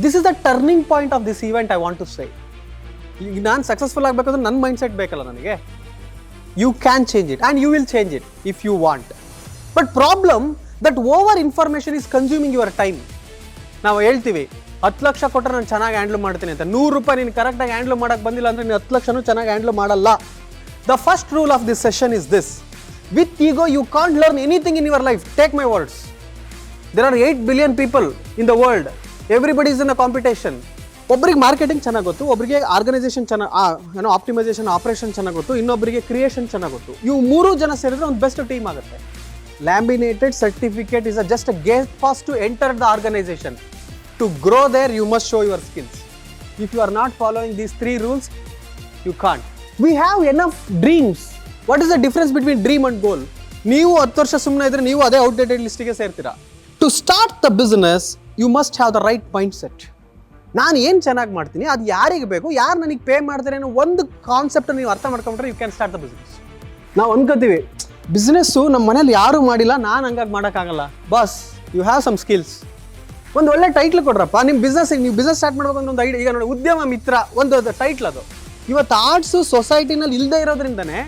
This is the turning point of this event I want to say. ಈಗ ನಾನು successful ಆಗಬೇಕಂದ್ರೆ ನನ್ನ mindset ಬೇಕಲ್ಲ ನನಗೆ. You can change it and you will change it if you want. But problem that over information is consuming your time. ನಾವು ಹೇಳ್ತೀವಿ 10 ಲಕ್ಷ ಕೊಟ್ಟರೆ ನಾನು ಚೆನ್ನಾಗಿ ಹ್ಯಾಂಡ್ಲ್ ಮಾಡ್ತೀನಿ ಅಂತ. 100 ರೂಪಾಯಿ ನೀನು ಕರೆಕ್ಟಾಗಿ ಹ್ಯಾಂಡ್ಲ್ ಮಾಡೋಕ್ಕೆ ಬಂದಿಲ್ಲ ಅಂದರೆ ನೀನು 10 ಲಕ್ಷನೂ ಚೆನ್ನಾಗಿ ಹ್ಯಾಂಡ್ಲ್ ಮಾಡಲ್ಲ. The first rule of this session is this: with ego you can't learn anything in your life. Take my words. There are 8 billion people in the world. Everybody is in a competition. ಒಬ್ಬರಿಗೆ marketing ಚೆನ್ನಾಗಿ ಗೊತ್ತು, ಒಬ್ಬರಿಗೆ organisation ಚೆನ್ನಾಗಿ optimisation operation ಚೆನ್ನಾಗಿ ಗೊತ್ತು, ಇನ್ನೊಬ್ಬರಿಗೆ creation ಚೆನ್ನಾಗಿ ಗೊತ್ತು. ಇವು 3 ಜನ ಸೇರಿದ್ರೆ ಒಂದು ಬೆಸ್ಟ್ ಟೀಮ್ ಆಗುತ್ತೆ. Laminated certificate is just a gate pass to enter the organisation. To grow there, you must show your skills. If you are not following these 3 rules, you can't. We have enough dreams. What is the difference between dream and goal? ನೀವು 10 ವರ್ಷ ಸುಮ್ಮನೆ ಇದ್ರೆ ನೀವು ಅದೇ outdated ಲಿಸ್ಟಿಗೆ ಸೇರ್ತೀರಾ. To start the business, you must have the right mindset. ನಾನು ಏನು ಚೆನ್ನಾಗಿ ಮಾಡ್ತೀನಿ, ಅದು ಯಾರಿಗೆ ಬೇಕು, ಯಾರು ನನಗೆ ಪೇ ಮಾಡ್ತಾರೆ ಅನ್ನೋ ಒಂದು ಕಾನ್ಸೆಪ್ಟ್ ನೀವು ಅರ್ಥ ಮಾಡ್ಕೊಂಡ್ರೆ you can start the business. ನಾವು ಅನ್ಕೋತೀವಿ ಬಿಸ್ನೆಸ್ಸು ನಮ್ಮ ಮನೇಲಿ ಯಾರೂ ಮಾಡಿಲ್ಲ, ನಾನು ಹಂಗಾಗಿ ಮಾಡೋಕ್ಕಾಗಲ್ಲ. Boss, you have some skills. ಒಂದು ಒಳ್ಳೆ ಟೈಟ್ಲ್ ಕೊಡ್ರಪ್ಪ ನಿಮ್ಮ ಬಿಸ್ನೆಸ್ಸಿಗೆ. ನೀವು ಬಿಸ್ನೆಸ್ ಸ್ಟಾರ್ಟ್ ಮಾಡ್ಬೇಕು ಒಂದು ಐಡಿಯಾ. ಈಗ ನೋಡಿ, ಉದ್ಯಮ ಮಿತ್ರ ಒಂದು ಟೈಟ್ಲ್ ಅದು. ಇವತ್ತು ಆರ್ಟ್ಸು ಸೊಸೈಟಿನಲ್ಲಿ ಇಲ್ಲದೆ ಇರೋದ್ರಿಂದನೇ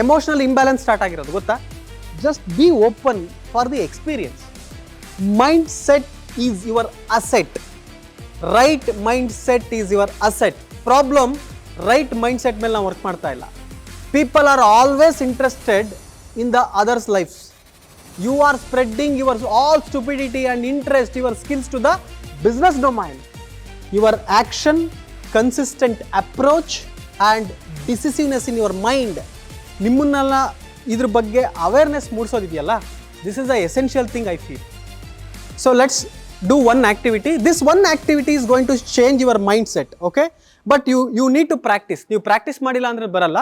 ಎಮೋಷನಲ್ ಇಂಬ್ಯಾಲೆನ್ಸ್ ಸ್ಟಾರ್ಟ್ ಆಗಿರೋದು, ಗೊತ್ತಾ? Just be open for the experience. Mind set is your asset. Right mind set is your asset. Problem right mind set ಮೇಲೆ ನಾವು ವರ್ಕ್ ಮಾಡ್ತಾ ಇಲ್ಲ. People are always interested in the others lives. You are spreading your all stupidity and interest, your skills to the business domain. Your action, consistent approach and decisiveness in your mind, ನಿಮ್ಮನ್ನೆಲ್ಲ ಇದ್ರ ಬಗ್ಗೆ awareness ಮೂಡಿಸೋದಿದೆಯಲ್ಲ, this is the essential thing I feel. So let's do one activity. This one activity is going to change your mindset, okay? But you need to practice. ನೀವು practice ಮಾಡಿಲ್ಲ ಅಂದ್ರೆ ಬರಲ್ಲ.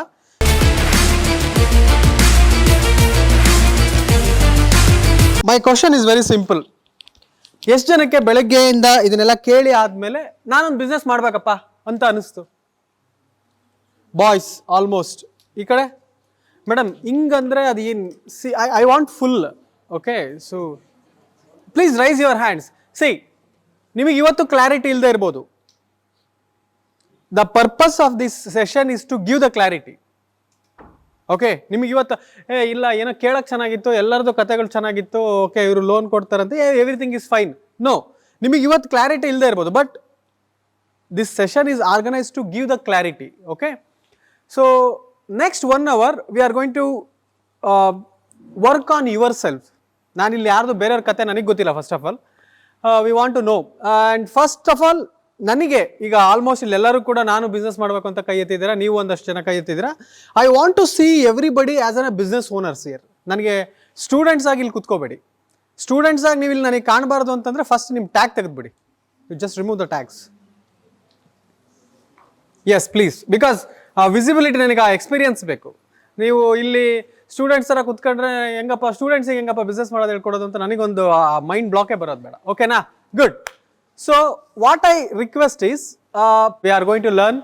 My question is very simple. ಎಷ್ಟು ಜನಕ್ಕೆ ಬೆಳಗ್ಗೆಯಿಂದ ಇದನ್ನೆಲ್ಲ ಕೇಳಿ ಆದಮೇಲೆ ನಾನೊಂದು ಬಿಸ್ನೆಸ್ ಮಾಡಬೇಕಪ್ಪ ಅಂತ ಅನಿಸ್ತು? Boys almost. ಈ ಕಡೆ ಮೇಡಮ್ ಹಿಂಗಂದ್ರೆ ಅದು ಏನು? See I want full. Okay, so please raise your hands. See, ನಿಮಗೆ ಇವತ್ತು ಕ್ಲಾರಿಟಿ ಇಲ್ಲದೆ ಇರ್ಬೋದು. The purpose of this session is to give the clarity. Okay, ನಿಮಗೆ ಇವತ್ತು ಇಲ್ಲ ಏನೋ ಕೇಳಕ್ಕೆ ಚೆನ್ನಾಗಿತ್ತು, ಎಲ್ಲರದ್ದು ಕಥೆಗಳು ಚೆನ್ನಾಗಿತ್ತು, ಓಕೆ ಇವರು ಲೋನ್ ಕೊಡ್ತಾರಂತೆ, ಎವ್ರಿಥಿಂಗ್ ಇಸ್ ಫೈನ್. ನೋ, ನಿಮಗೆ ಇವತ್ತು ಕ್ಲಾರಿಟಿ ಇಲ್ಲದೆ ಇರ್ಬೋದು, but this session is organise to give the clarity. Okay, so next 1 hour we are going to work on your self. ನಾನಿಲ್ಲಿ ಯಾರ್ದು ಬೇರೆಯವ್ರ ಕತೆ ನನಗೆ ಗೊತ್ತಿಲ್ಲ. First of all we want to know. And first of all ನನಗೆ ಈಗ almost ಇಲ್ಲೆಲ್ಲರೂ ಕೂಡ ನಾನು ಬಿಸ್ನೆಸ್ ಮಾಡಬೇಕು ಅಂತ ಕೈ ಎತ್ತಿದ್ದೀರಾ, ನೀವು ಒಂದಷ್ಟು ಜನ ಕೈ ಎತ್ತಿದ್ದೀರಾ. I want to see everybody as an a business owners here. ನನಗೆ ಸ್ಟೂಡೆಂಟ್ಸ್ ಆಗಿ ಇಲ್ಲಿ ಕುತ್ಕೋಬೇಡಿ. ಸ್ಟೂಡೆಂಟ್ಸ್ ಆಗಿ ನೀವು ಇಲ್ಲಿ ನನಗೆ ಕಾಣಬಾರ್ದು ಅಂತಂದರೆ ಫಸ್ಟ್ ನಿಮ್ಮ ಟ್ಯಾಗ್ ತೆಗೆದುಬಿಡಿ. You just remove the tags. Yes please, because visibility, ನನಗೆ ಆ ಎಕ್ಸ್ಪೀರಿಯನ್ಸ್ ಬೇಕು. ನೀವು ಇಲ್ಲಿ ಸ್ಟೂಡೆಂಟ್ಸ್ ಥರ ಕುತ್ಕೊಂಡ್ರೆ ಹೆಂಗಪ್ಪ ಸ್ಟೂಡೆಂಟ್ಸಿಗೆ ಹೆಂಗಪ್ಪ ಬಿಸ್ನೆಸ್ ಮಾಡೋದು ಹೇಳ್ಕೊಡೋದು ಅಂತ ನನಗೊಂದು ಮೈಂಡ್ ಬ್ಲಾಕೇ ಬರೋದು ಬೇಡ. ಓಕೆನಾ? Good. So what I request is we are going to learn.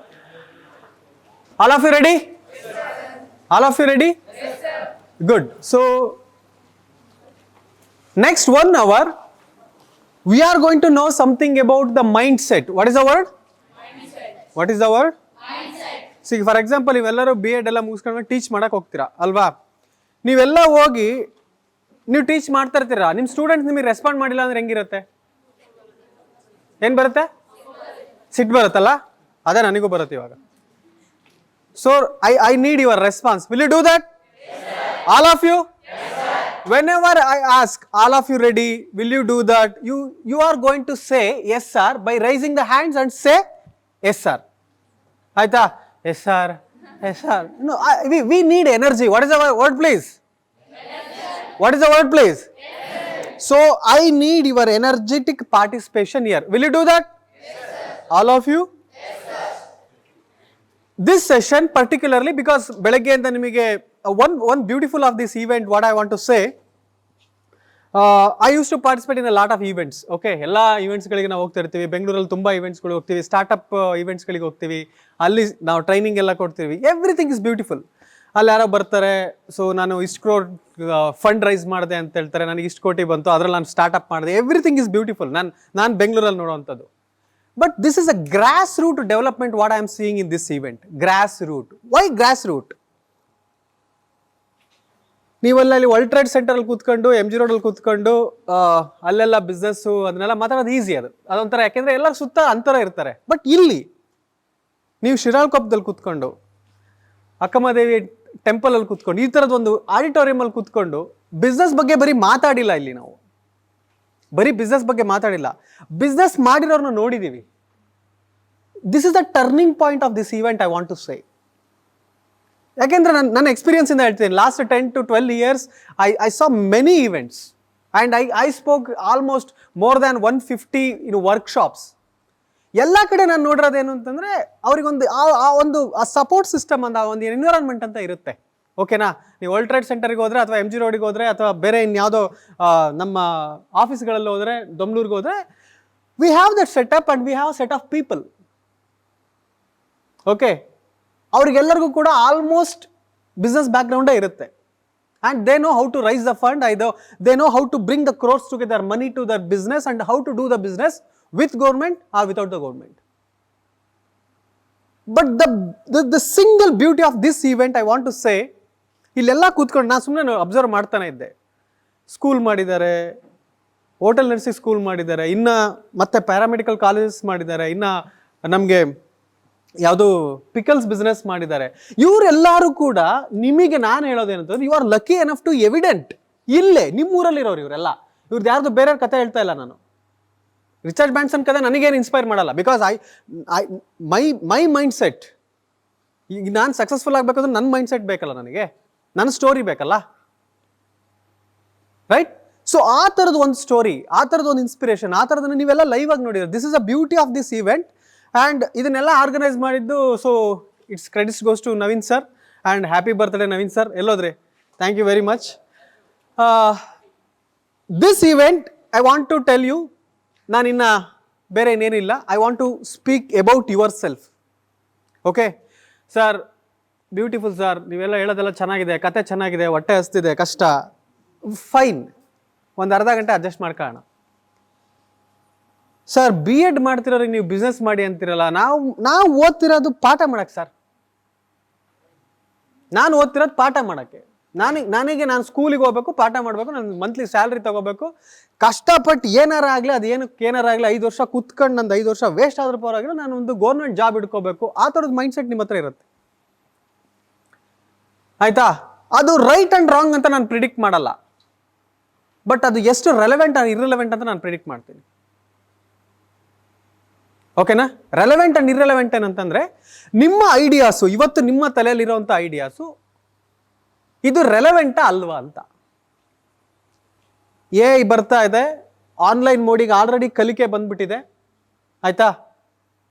All of you ready? Yes, sir. All of you ready? Yes, sir. Good. So next 1 hour we are going to know something about the mindset. What is the word? Mindset. What is the word? Mindset. See, for example, ನೀವೆಲ್ಲರೂ B.Ed ಎಲ್ಲ ಮುಗಿಸ್ಕೊಂಡು teach ಮಾಡಕ್ಕೆ ಹೋಗ್ತೀರಾ ಅಲ್ವಾ? ನೀವೆಲ್ಲ ಹೋಗಿ ನೀವು teach ಮಾಡ್ತಾ ಇರ್ತೀರಾ, ನಿಮ್ಮ ಸ್ಟೂಡೆಂಟ್ಸ್ ನಿಮಗೆ ರೆಸ್ಪಾಂಡ್ ಮಾಡಿಲ್ಲ ಅಂದ್ರೆ ಹೆಂಗಿರುತ್ತೆ? ಏನು ಬರುತ್ತೆ? ಸಿಟ್ಟು ಬರುತ್ತಲ್ಲ, ಅದೇ ನನಗೂ ಬರುತ್ತೆ ಇವಾಗ. So I need your response. Will you do that? All of you? Whenever I ask, all of you ready? Will you do that? You are going to say yes sir by raising the hands and say yes sir. Aita? Yes sir. Yes sir. No, we need energy. What is the word please? What is the word please? So I need your energetic participation here. Will you do that? Yes, sir. All of you? Yes, sir. This session particularly because ಬೆಳಗ್ಗೆಯಿಂದ ನಿಮಗೆ one beautiful of this event, what I want to say, I used to participate in a lot of events. Okay, ಎಲ್ಲ ಈವೆಂಟ್ಸ್ಗಳಿಗೆ ನಾವು ಹೋಗ್ತಾ ಇರ್ತೀವಿ. ಬೆಂಗಳೂರಲ್ಲಿ ತುಂಬ ಈವೆಂಟ್ಸ್ಗಳು ಹೋಗ್ತೀವಿ, startup ಈವೆಂಟ್ಸ್ಗಳಿಗೆ ಹೋಗ್ತೀವಿ, ಅಲ್ಲಿ ನಾವು ಟ್ರೈನಿಂಗ್ ಎಲ್ಲ ಕೊಡ್ತೀವಿ. Everything is beautiful. ಅಲ್ಲಿ ಯಾರೋ ಬರ್ತಾರೆ, ಸೊ ನಾನು ಇಷ್ಟು ಕ್ರೋರ್ ಫಂಡ್ ರೈಸ್ ಮಾಡಿದೆ ಅಂತ ಹೇಳ್ತಾರೆ, ನನಗೆ ಇಷ್ಟು ಕೋಟಿ ಬಂತು, ಅದ್ರಲ್ಲಿ ನಾನು ಸ್ಟಾರ್ಟ್ಅಪ್ ಮಾಡಿದೆ, ಎವ್ರಿಥಿಂಗ್ ಇಸ್ ಬ್ಯೂಟಿಫುಲ್. ನಾನು ಬೆಂಗಳೂರಲ್ಲಿ ನೋಡುವಂಥದ್ದು. But this is a grass root development what I am seeing in this event. Grass root. Why grass root? ನೀವೆಲ್ಲ ಅಲ್ಲಿ ವರ್ಲ್ಡ್ ಟ್ರೇಡ್ ಸೆಂಟರಲ್ಲಿ ಕೂತ್ಕೊಂಡು, ಎಮ್ ಜಿ ರೋಡಲ್ಲಿ ಕೂತ್ಕೊಂಡು ಅಲ್ಲೆಲ್ಲ ಬಿಸ್ನೆಸ್ಸು ಅದನ್ನೆಲ್ಲ ಮಾತಾಡೋದು ಈಸಿ. ಅದೊಂಥರ, ಯಾಕೆಂದರೆ ಎಲ್ಲರ ಸುತ್ತ ಅಂತರ ಇರ್ತಾರೆ. ಬಟ್ ಇಲ್ಲಿ ನೀವು ಶಿರಾಳಕೊಪ್ಪದಲ್ಲಿ ಕೂತ್ಕೊಂಡು, ಅಕ್ಕಮಹಾದೇವಿ ಟೆಂಪಲಲ್ಲಿ ಕೂತ್ಕೊಂಡು, ಈ ಥರದ್ದು ಒಂದು ಆಡಿಟೋರಿಯಮಲ್ಲಿ ಕೂತ್ಕೊಂಡು ಬಿಸ್ನೆಸ್ ಬಗ್ಗೆ ಬರೀ ಮಾತಾಡಿಲ್ಲ. ಇಲ್ಲಿ ನಾವು ಬರೀ ಬಿಸ್ನೆಸ್ ಬಗ್ಗೆ ಮಾತಾಡಿಲ್ಲ, ಬಿಸ್ನೆಸ್ ಮಾಡಿರೋರನ್ನ ನೋಡಿದ್ದೀವಿ. This is the turning point of this event I want to say. ಯಾಕೆಂದರೆ ನನ್ನ ಎಕ್ಸ್ಪೀರಿಯನ್ಸಿಂದ ಹೇಳ್ತೀನಿ, last 10 to 12 years I saw many events and I spoke almost more than 150 workshops. ಎಲ್ಲ ಕಡೆ ನಾನು ನೋಡಿರೋದೇನು ಅಂತಂದರೆ, ಅವ್ರಿಗೊಂದು ಆ ಸಪೋರ್ಟ್ ಸಿಸ್ಟಮ್ ಅಂತ, ಒಂದು ಎನ್ವಿರಾನ್ಮೆಂಟ್ ಅಂತ ಇರುತ್ತೆ. ಓಕೆನಾ? ನೀವು ವರ್ಲ್ಡ್ ಟ್ರೇಡ್ ಸೆಂಟರ್ಗೆ ಹೋದರೆ, ಅಥವಾ ಎಮ್ ಜಿ ರೋಡಿಗೆ ಹೋದರೆ, ಅಥವಾ ಬೇರೆ ಇನ್ಯಾವುದೋ ನಮ್ಮ ಆಫೀಸ್ಗಳಲ್ಲಿ ಹೋದರೆ, ದೊಮ್ಲೂರ್ಗೆ ಹೋದರೆ, we have that setup and we have set of people. Okay, ಅವ್ರಿಗೆಲ್ಲರಿಗೂ ಕೂಡ ಆಲ್ಮೋಸ್ಟ್ ಬಿಸ್ನೆಸ್ ಬ್ಯಾಕ್ಗ್ರೌಂಡೇ ಇರುತ್ತೆ. And they know how to raise the fund, they know how to bring the crores together, money to their business, and how to do the business with government or without the government. But the single beauty of this event I want to say, ಇಲ್ಲೆಲ್ಲ ಕೂತ್ಕೊಂಡು ನಾನು ಸುಮ್ಮನೆ observe ಮಾಡ್ತಾನೆ ಇದ್ದೆ. School ಮಾಡಿದ್ದಾರೆ, hotel nursing school ಮಾಡಿದ್ದಾರೆ, ಇನ್ನು ಮತ್ತೆ ಪ್ಯಾರಾಮೆಡಿಕಲ್ ಕಾಲೇಜಸ್ ಮಾಡಿದ್ದಾರೆ, ಇನ್ನು ನಮಗೆ ಯಾವುದು ಪಿಕಲ್ಸ್ ಬಿಸ್ನೆಸ್ ಮಾಡಿದ್ದಾರೆ. ಇವರೆಲ್ಲರೂ ಕೂಡ ನಿಮಗೆ ನಾನು ಹೇಳೋದೇನಂತಂದ್ರೆ, you are lucky enough to evident. ಇಲ್ಲೇ ನಿಮ್ಮೂರಲ್ಲಿರೋರು ಇವರೆಲ್ಲ. ಇವ್ರದ್ದು ಯಾರ್ದು ಬೇರೆ ಕತೆ ಹೇಳ್ತಾ ಇಲ್ಲ ನಾನು. ರಿಚರ್ಡ್ ಬ್ರಾನ್ಸನ್ ಕತೆ ನನಗೇನು ಇನ್ಸ್ಪೈರ್ ಮಾಡಲ್ಲ. ಬಿಕಾಸ್ ಮೈ ಮೈಂಡ್ ಸೆಟ್, ಈಗ ನಾನು ಸಕ್ಸಸ್ಫುಲ್ ಆಗಬೇಕಂದ್ರೆ ನನ್ನ ಮೈಂಡ್ ಸೆಟ್ ಬೇಕಲ್ಲ, ನನಗೆ ನನ್ನ ಸ್ಟೋರಿ ಬೇಕಲ್ಲ, ರೈಟ್? ಸೊ ಆ ಥರದ್ದು ಒಂದು ಸ್ಟೋರಿ, ಆ ಥರದ್ದು ಒಂದು ಇನ್ಸ್ಪಿರೇಷನ್, ಆ ಥರದನ್ನು ನೀವೆಲ್ಲ ಲೈವ್ ಆಗಿ ನೋಡಿದ್ರೆ, this is a beauty of this event. And ಇದನ್ನೆಲ್ಲ ಆರ್ಗನೈಸ್ ಮಾಡಿದ್ದು, so it's credits goes to Naveen sir. And happy birthday Naveen sir. ಎಲ್ಲೋದ್ರಿ? Thank you very much. This event I want to tell you, ನಾನಿನ್ನ ಬೇರೆ ಇನ್ನೇನಿಲ್ಲ. I want to speak about yourself. Okay sir, beautiful sir, ನೀವೆಲ್ಲ ಹೇಳೋದೆಲ್ಲ ಚೆನ್ನಾಗಿದೆ, ಕತೆ ಚೆನ್ನಾಗಿದೆ, ಹೊಟ್ಟೆ ಹಸ್ತಿದೆ, ಕಷ್ಟ, ಫೈನ್, ಒಂದು ಅರ್ಧ ಗಂಟೆ ಅಡ್ಜಸ್ಟ್ ಮಾಡ್ಕೊಳ್ಳೋಣ. ಸರ್, B.Ed ಮಾಡ್ತಿರೋರಿಗೆ ನೀವು ಬಿಸ್ನೆಸ್ ಮಾಡಿ ಅಂತಿರಲ್ಲ. ನಾವು ಓದ್ತಿರೋದು ಪಾಠ ಮಾಡೋಕ್ಕೆ ಸರ್. ನಾನು ಓದ್ತಿರೋದು ಪಾಠ ಮಾಡೋಕ್ಕೆ. ನಾನು ಸ್ಕೂಲಿಗೆ ಹೋಗ್ಬೇಕು, ಪಾಠ ಮಾಡಬೇಕು, ನನ್ನ ಮಂತ್ಲಿ ಸ್ಯಾಲ್ರಿ ತೊಗೋಬೇಕು, ಕಷ್ಟಪಟ್ಟು ಏನಾರ ಆಗಲಿ, ಅದು ಏನಕ್ಕೆ ಏನಾರ ಆಗಲಿ, 5 ವರ್ಷ ಕೂತ್ಕೊಂಡು ನಂದು 5 ವರ್ಷ ವೇಸ್ಟ್ ಆದ್ರೂ ಪರವಾಗಿಲ್ಲ, ನಾನು ಒಂದು ಗೌರ್ಮೆಂಟ್ ಜಾಬ್ ಇಟ್ಕೋಬೇಕು, ಆ ಥರದ್ದು ಮೈಂಡ್ ಸೆಟ್ ನಿಮ್ಮ ಹತ್ರ ಇರುತ್ತೆ. ಆಯಿತಾ? ಅದು ರೈಟ್ ಆ್ಯಂಡ್ ರಾಂಗ್ ಅಂತ ನಾನು ಪ್ರಿಡಿಕ್ಟ್ ಮಾಡಲ್ಲ. ಬಟ್ ಅದು ಎಷ್ಟು ರೆಲೆವೆಂಟ್ ಆ್ಯಂಡ್ ಇರ್ರೆಲೆವೆಂಟ್ ಅಂತ ನಾನು ಪ್ರಿಡಿಕ್ಟ್ ಮಾಡ್ತೀನಿ. ಓಕೆನಾ? ರೆಲೆವೆಂಟ್ ಆ್ಯಂಡ್ ಇರ್ರೆಲೆವೆಂಟ್ ಏನಂತಂದರೆ, ನಿಮ್ಮ ಐಡಿಯಾಸು, ಇವತ್ತು ನಿಮ್ಮ ತಲೆಯಲ್ಲಿರೋವಂಥ ಐಡಿಯಾಸು ಇದು ರೆಲೆವೆಂಟಾ ಅಲ್ವಾ ಅಂತ. ಬರ್ತಾ ಇದೆ, ಆನ್ಲೈನ್ ಮೋಡಿಗೆ ಆಲ್ರೆಡಿ ಕಲಿಕೆ ಬಂದ್ಬಿಟ್ಟಿದೆ. ಆಯ್ತಾ?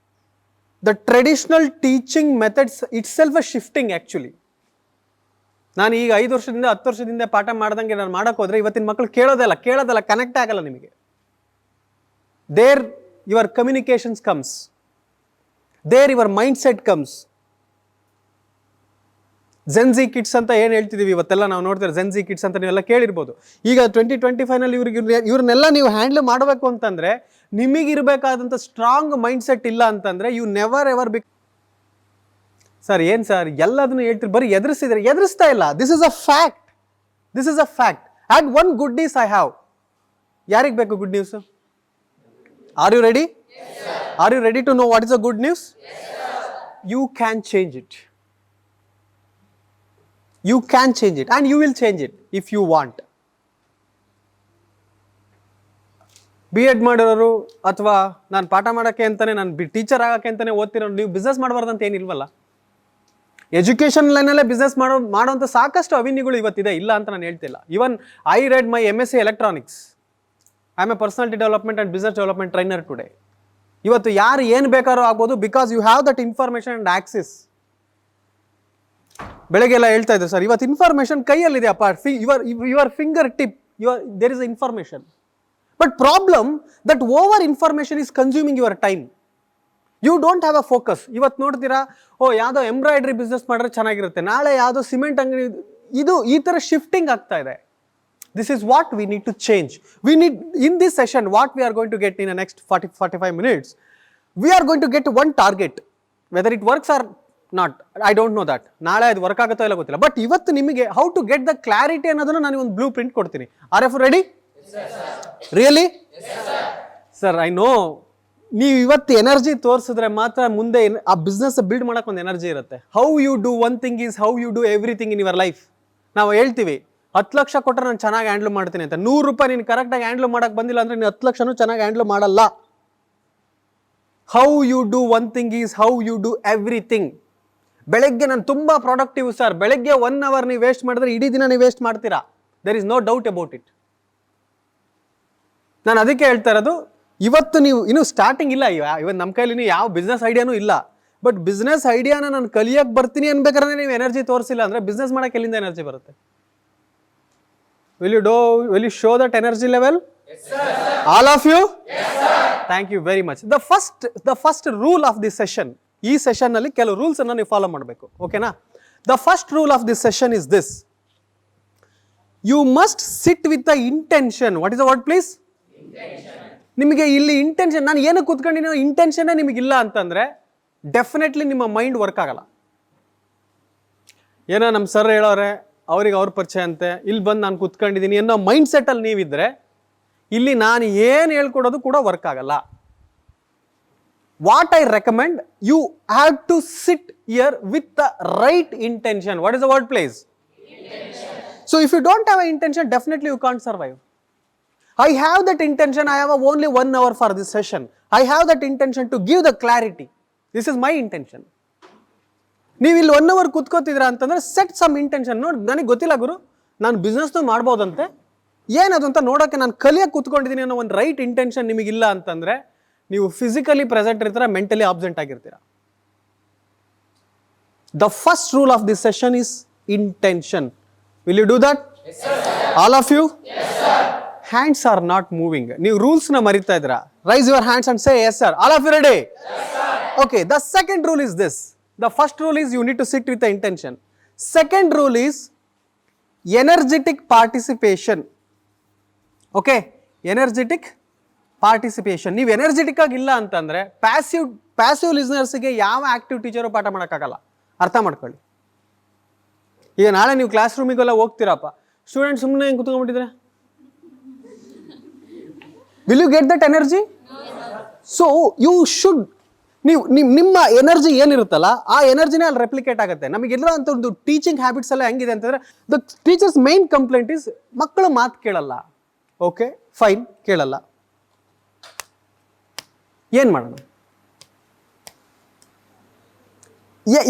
The traditional teaching methods it self a shifting. Actually ನಾನು ಈಗ 5 ವರ್ಷದಿಂದ 10 ವರ್ಷದಿಂದ ಪಾಠ ಮಾಡ್ದಂಗೆ ನಾನು ಮಾಡೋಕೆ ಹೋದರೆ, ಇವತ್ತಿನ ಮಕ್ಕಳು ಕೇಳೋದಲ್ಲ, ಕನೆಕ್ಟ್ ಆಗಲ್ಲ ನಿಮಗೆ. There your communications comes, there your mind set comes. Gen Z kids ಅಂತ ಏನು ಹೇಳ್ತಿದ್ದೀವಿ ಇವತ್ತೆಲ್ಲ ನಾವು ನೋಡ್ತಾರೆ, ಜೆನ್ಜಿ ಕಿಡ್ಸ್ ಅಂತ ನೀವೆಲ್ಲ ಕೇಳಿರ್ಬೋದು. ಈಗ 2025ನಲ್ಲಿ ಇವ್ರನ್ನೆಲ್ಲ ನೀವು ಹ್ಯಾಂಡಲ್ ಮಾಡಬೇಕು ಅಂತಂದರೆ, ನಿಮಗಿರಬೇಕಾದಂಥ ಸ್ಟ್ರಾಂಗ್ ಮೈಂಡ್ ಸೆಟ್ ಇಲ್ಲ ಅಂತಂದರೆ, you never ever be. Sir ಏನು ಸರ್ ಎಲ್ಲದನ್ನು ಹೇಳ್ತೀರಿ, ಬರೀ ಎದುರಿಸ್ತಾ ಇಲ್ಲ. This is a fact. And one good news I have. ಯಾರಿಗೆ ಬೇಕು good news? Are you ready? Are you ready to know what is a good news? You can change it. You can change it and you will change it if you want. B.Ed ಮಾಡಿರೋರು, ಅಥವಾ ನಾನು ಪಾಠ ಮಾಡೋಕ್ಕೆ ಅಂತಲೇ, ನಾನು teacher ಆಗೋಕ್ಕೆ ಅಂತಲೇ ಓದ್ತಿರೋರು, ನೀವು ಬಿಸ್ನೆಸ್ ಮಾಡಬಾರ್ದು ಅಂತ ಏನಿಲ್ವಲ್ಲ. ಎಜುಕೇಷನ್ ಲೈನಲ್ಲೇ ಬಿಸ್ನೆಸ್ ಮಾಡೋಂಥ ಸಾಕಷ್ಟು ಅವಿನ್ಯೂಗಳು ಇವತ್ತಿದೆ, ಇಲ್ಲ ಅಂತ ನಾನು ಹೇಳ್ತಿಲ್ಲ. Even I read my MSc electronics. I am a personality development and business development trainer today. ಇವತ್ತು ಯಾರು ಏನು ಬೇಕಾದ್ರೂ ಆಗ್ಬೋದು, because you have that information and access. ಬೆಳಗ್ಗೆಲ್ಲ ಹೇಳ್ತಾ ಇದ್ದೆ ಸರ್, ಇವತ್ತು ಇನ್ಫಾರ್ಮೇಷನ್ ಕೈಯಲ್ಲಿದೆ ಅಪ್ಪ, your fingertip, there is information. But problem that over information is consuming your time. You don't have a focus. ಇವತ್ತು ನೋಡ್ತೀರಾ, ಯಾವುದೋ ಎಂಬ್ರಾಯ್ಡ್ರಿ ಬಿಸ್ನೆಸ್ ಮಾಡಿದ್ರೆ ಚೆನ್ನಾಗಿರುತ್ತೆ, ನಾಳೆ ಯಾವುದೋ ಸಿಮೆಂಟ್ ಅಂಗಡಿ, ಇದು ಈ ಥರ ಶಿಫ್ಟಿಂಗ್ ಆಗ್ತಾ ಇದೆ. This is what we need to change. We need, in this session, what we are going to get in the next 40-45 minutes, we are going to get one target. Whether it works or not, I don't know that. ನಾಳೆ ಅದು work ಆಗುತ್ತೋ ಇಲ್ಲ ಗೊತ್ತಿಲ್ಲ. But ಇವತ್ತು ನಿಮಗೆ how to get the clarity ಅನ್ನೋದನ್ನು ನಾನು ಒಂದು ಬ್ಲೂ ಪ್ರಿಂಟ್ ಕೊಡ್ತೀನಿ. ಆರ್ ಎಫ್ ready? Really? Sir, I know ನೀವು ಇವತ್ತು ಎನರ್ಜಿ ತೋರಿಸಿದ್ರೆ ಮಾತ್ರ ಮುಂದೆ ಆ ಬಿಸ್ನೆಸ್ ಬಿಲ್ಡ್ ಮಾಡೋಕೆ ಒಂದು ಎನರ್ಜಿ ಇರುತ್ತೆ. How you do one thing is how you do everything in your life. ನಾವು ಹೇಳ್ತೀವಿ 10 ಲಕ್ಷ ಕೊಟ್ಟರೆ ನಾನು ಚೆನ್ನಾಗಿ ಹ್ಯಾಂಡ್ಲ್ ಮಾಡ್ತೀನಿ ಅಂತ. 100 ರೂಪಾಯಿ ನೀನು ಕರೆಕ್ಟಾಗಿ ಹ್ಯಾಂಡ್ಲ್ ಮಾಡೋಕೆ ಬಂದಿಲ್ಲ ಅಂದರೆ ನೀನು 10 ಲಕ್ಷನೂ ಚೆನ್ನಾಗಿ ಹ್ಯಾಂಡ್ಲ್ ಮಾಡಲ್ಲ. How you do one thing is how you do everything. ಬೆಳಗ್ಗೆ ನಾನು ತುಂಬ ಪ್ರೊಡಕ್ಟಿವ್ ಸರ್, ಬೆಳಗ್ಗೆ 1 ಅವರ್ ನೀವು ವೇಸ್ಟ್ ಮಾಡಿದ್ರೆ ಇಡೀ ದಿನ ನೀವು ವೇಸ್ಟ್ ಮಾಡ್ತೀರಾ. There is no doubt about it. ನಾನು ಅದಕ್ಕೆ ಹೇಳ್ತಾ ಇರೋದು, ಇವತ್ತು ನೀವು ಇನ್ನೂ ಸ್ಟಾರ್ಟಿಂಗ್ ಇಲ್ಲ, ಇವತ್ತು ನಮ್ಮ ಕೈಲಿ ಯಾವ ಬಿಸ್ನೆಸ್ ಐಡಿಯಾನೂ ಇಲ್ಲ. ಬಟ್ ಬಿಸ್ನೆಸ್ ಐಡಿಯಾನ ನಾನು ಕಲಿಯಕ್ಕೆ ಬರ್ತೀನಿ ಅನ್ಬೇಕಾದ್ರೆ ನೀವು ಎನರ್ಜಿ ತೋರಿಸಿಲ್ಲ ಅಂದರೆ ಬಿಸ್ನೆಸ್ ಮಾಡೋಕೆ ಎಲ್ಲಿಂದ ಎನರ್ಜಿ ಬರುತ್ತೆ? Will you show that energy level? Yes, sir. All of you? Yes, sir. Thank you very much. The first rule of this session, ಈ ಸೆಷನ್ ನಲ್ಲಿ ಕೆಲವು ರೂಲ್ಸ್ ಅನ್ನು ನೀವು ಫಾಲೋ ಮಾಡಬೇಕು. ಓಕೆನಾ? The first rule of this session is this. You must sit with the intention. What is the word, please? Intention. ನಿಮಗೆ ಇಲ್ಲಿ intention, ನಾನು ಏನು ಕೂತ್ಕೊಂಡಿನೋ ಇಂಟೆನ್ಷನ್ ನಿಮಗಿಲ್ಲ ಅಂತಂದ್ರೆ ಡೆಫಿನೆಟ್ಲಿ ನಿಮ್ಮ ಮೈಂಡ್ ವರ್ಕ್ ಆಗಲ್ಲ. ಏನೋ ನಮ್ಮ ಸರ್ ಹೇಳೋರೆ, ಅವ್ರಿಗೆ ಅವ್ರ ಪರಿಚಯ ಅಂತೆ, ಇಲ್ಲಿ ಬಂದು ನಾನು ಕೂತ್ಕೊಂಡಿದ್ದೀನಿ ಅನ್ನೋ ಮೈಂಡ್ ಸೆಟ್ಟಲ್ಲಿ ನೀವಿದ್ರೆ ಇಲ್ಲಿ ನಾನು ಏನು ಹೇಳ್ಕೊಡೋದು ಕೂಡ ವರ್ಕ್ ಆಗಲ್ಲ. What I recommend, you have to sit here with the right intention. What is the word, place? So if you don't have a intention, definitely you can't survive. I have that intention, I have only 1 hour for this session. I have that intention to give the clarity. This is my intention. ನೀವು ಇಲ್ಲಿ 1 hour ಕೂತ್ಕೋತಿದ್ರ ಅಂತಂದ್ರೆ set some intention. ನೋಡಿ, ನನಗೆ ಗೊತ್ತಿಲ್ಲ ಗುರು, ನಾನು ಬಿಸ್ನೆಸ್ನು ಮಾಡ್ಬೋದಂತೆ, ಏನದು ಅಂತ ನೋಡೋಕ್ಕೆ ನಾನು ಕಲಿಯಕ್ಕೆ ಕೂತ್ಕೊಂಡಿದ್ದೀನಿ ಅನ್ನೋ ಒಂದು ರೈಟ್ ಇಂಟೆನ್ಷನ್ ನಿಮಗಿಲ್ಲ ಅಂತಂದರೆ ನೀವು ಫಿಸಿಕಲಿ ಪ್ರೆಸೆಂಟ್ ಇರ್ತೀರ, ಮೆಂಟಲಿ ಆಬ್ಸೆಂಟ್ ಆಗಿರ್ತೀರ. The first rule of this session is intention. Will you do that? All of you? Hands are not moving. ನೀವು ರೂಲ್ಸ್ನ ಮರಿತಾ ಇದ್ದೀರಾ. Raise your hands and say yes sir. All of you ready? Yes sir. Okay, the second rule is this. The first rule is you need to sit with the intention. Second rule is energetic participation. Okay, energetic participation. ನೀವು energetic ಆಗಿಲ್ಲ ಅಂತಂದ್ರೆ passive ಲಿಸ್ನರ್ಸ್ಗೆ ಯಾವ active teacher ಪಾಠ ಮಾಡೋಕ್ಕಾಗಲ್ಲ. ಅರ್ಥ ಮಾಡ್ಕೊಳ್ಳಿ. ಈಗ ನಾಳೆ ನೀವು ಕ್ಲಾಸ್ ರೂಮಿಗೆಲ್ಲ ಹೋಗ್ತೀರಪ್ಪ, ಸ್ಟೂಡೆಂಟ್ ಸುಮ್ಮನೆ ಹೆಂಗೆ ಕೂತ್ಕೊಂಡ್ಬಿಟ್ಟಿದ್ರೆ, will you get that energy? So you should, ನಿಮ್ಮ ಎನರ್ಜಿ ಏನಿರುತ್ತಲ್ಲ ಆ ಎನರ್ಜಿನೇ ಅಲ್ಲಿ ರೆಪ್ಲಿಕೇಟ್ ಆಗುತ್ತೆ. ನಮಗೆಲ್ಲರೂ ಅಂತ ಒಂದು ಟೀಚಿಂಗ್ ಹ್ಯಾಬಿಟ್ಸ್ ಎಲ್ಲ ಹೆಂಗಿದೆ ಅಂತಂದ್ರೆ, the teachers main complaint is ಮಕ್ಕಳು ಮಾತು ಕೇಳಲ್ಲ. ಓಕೆ ಫೈನ್, ಕೇಳಲ್ಲ, ಏನು ಮಾಡೋಣ?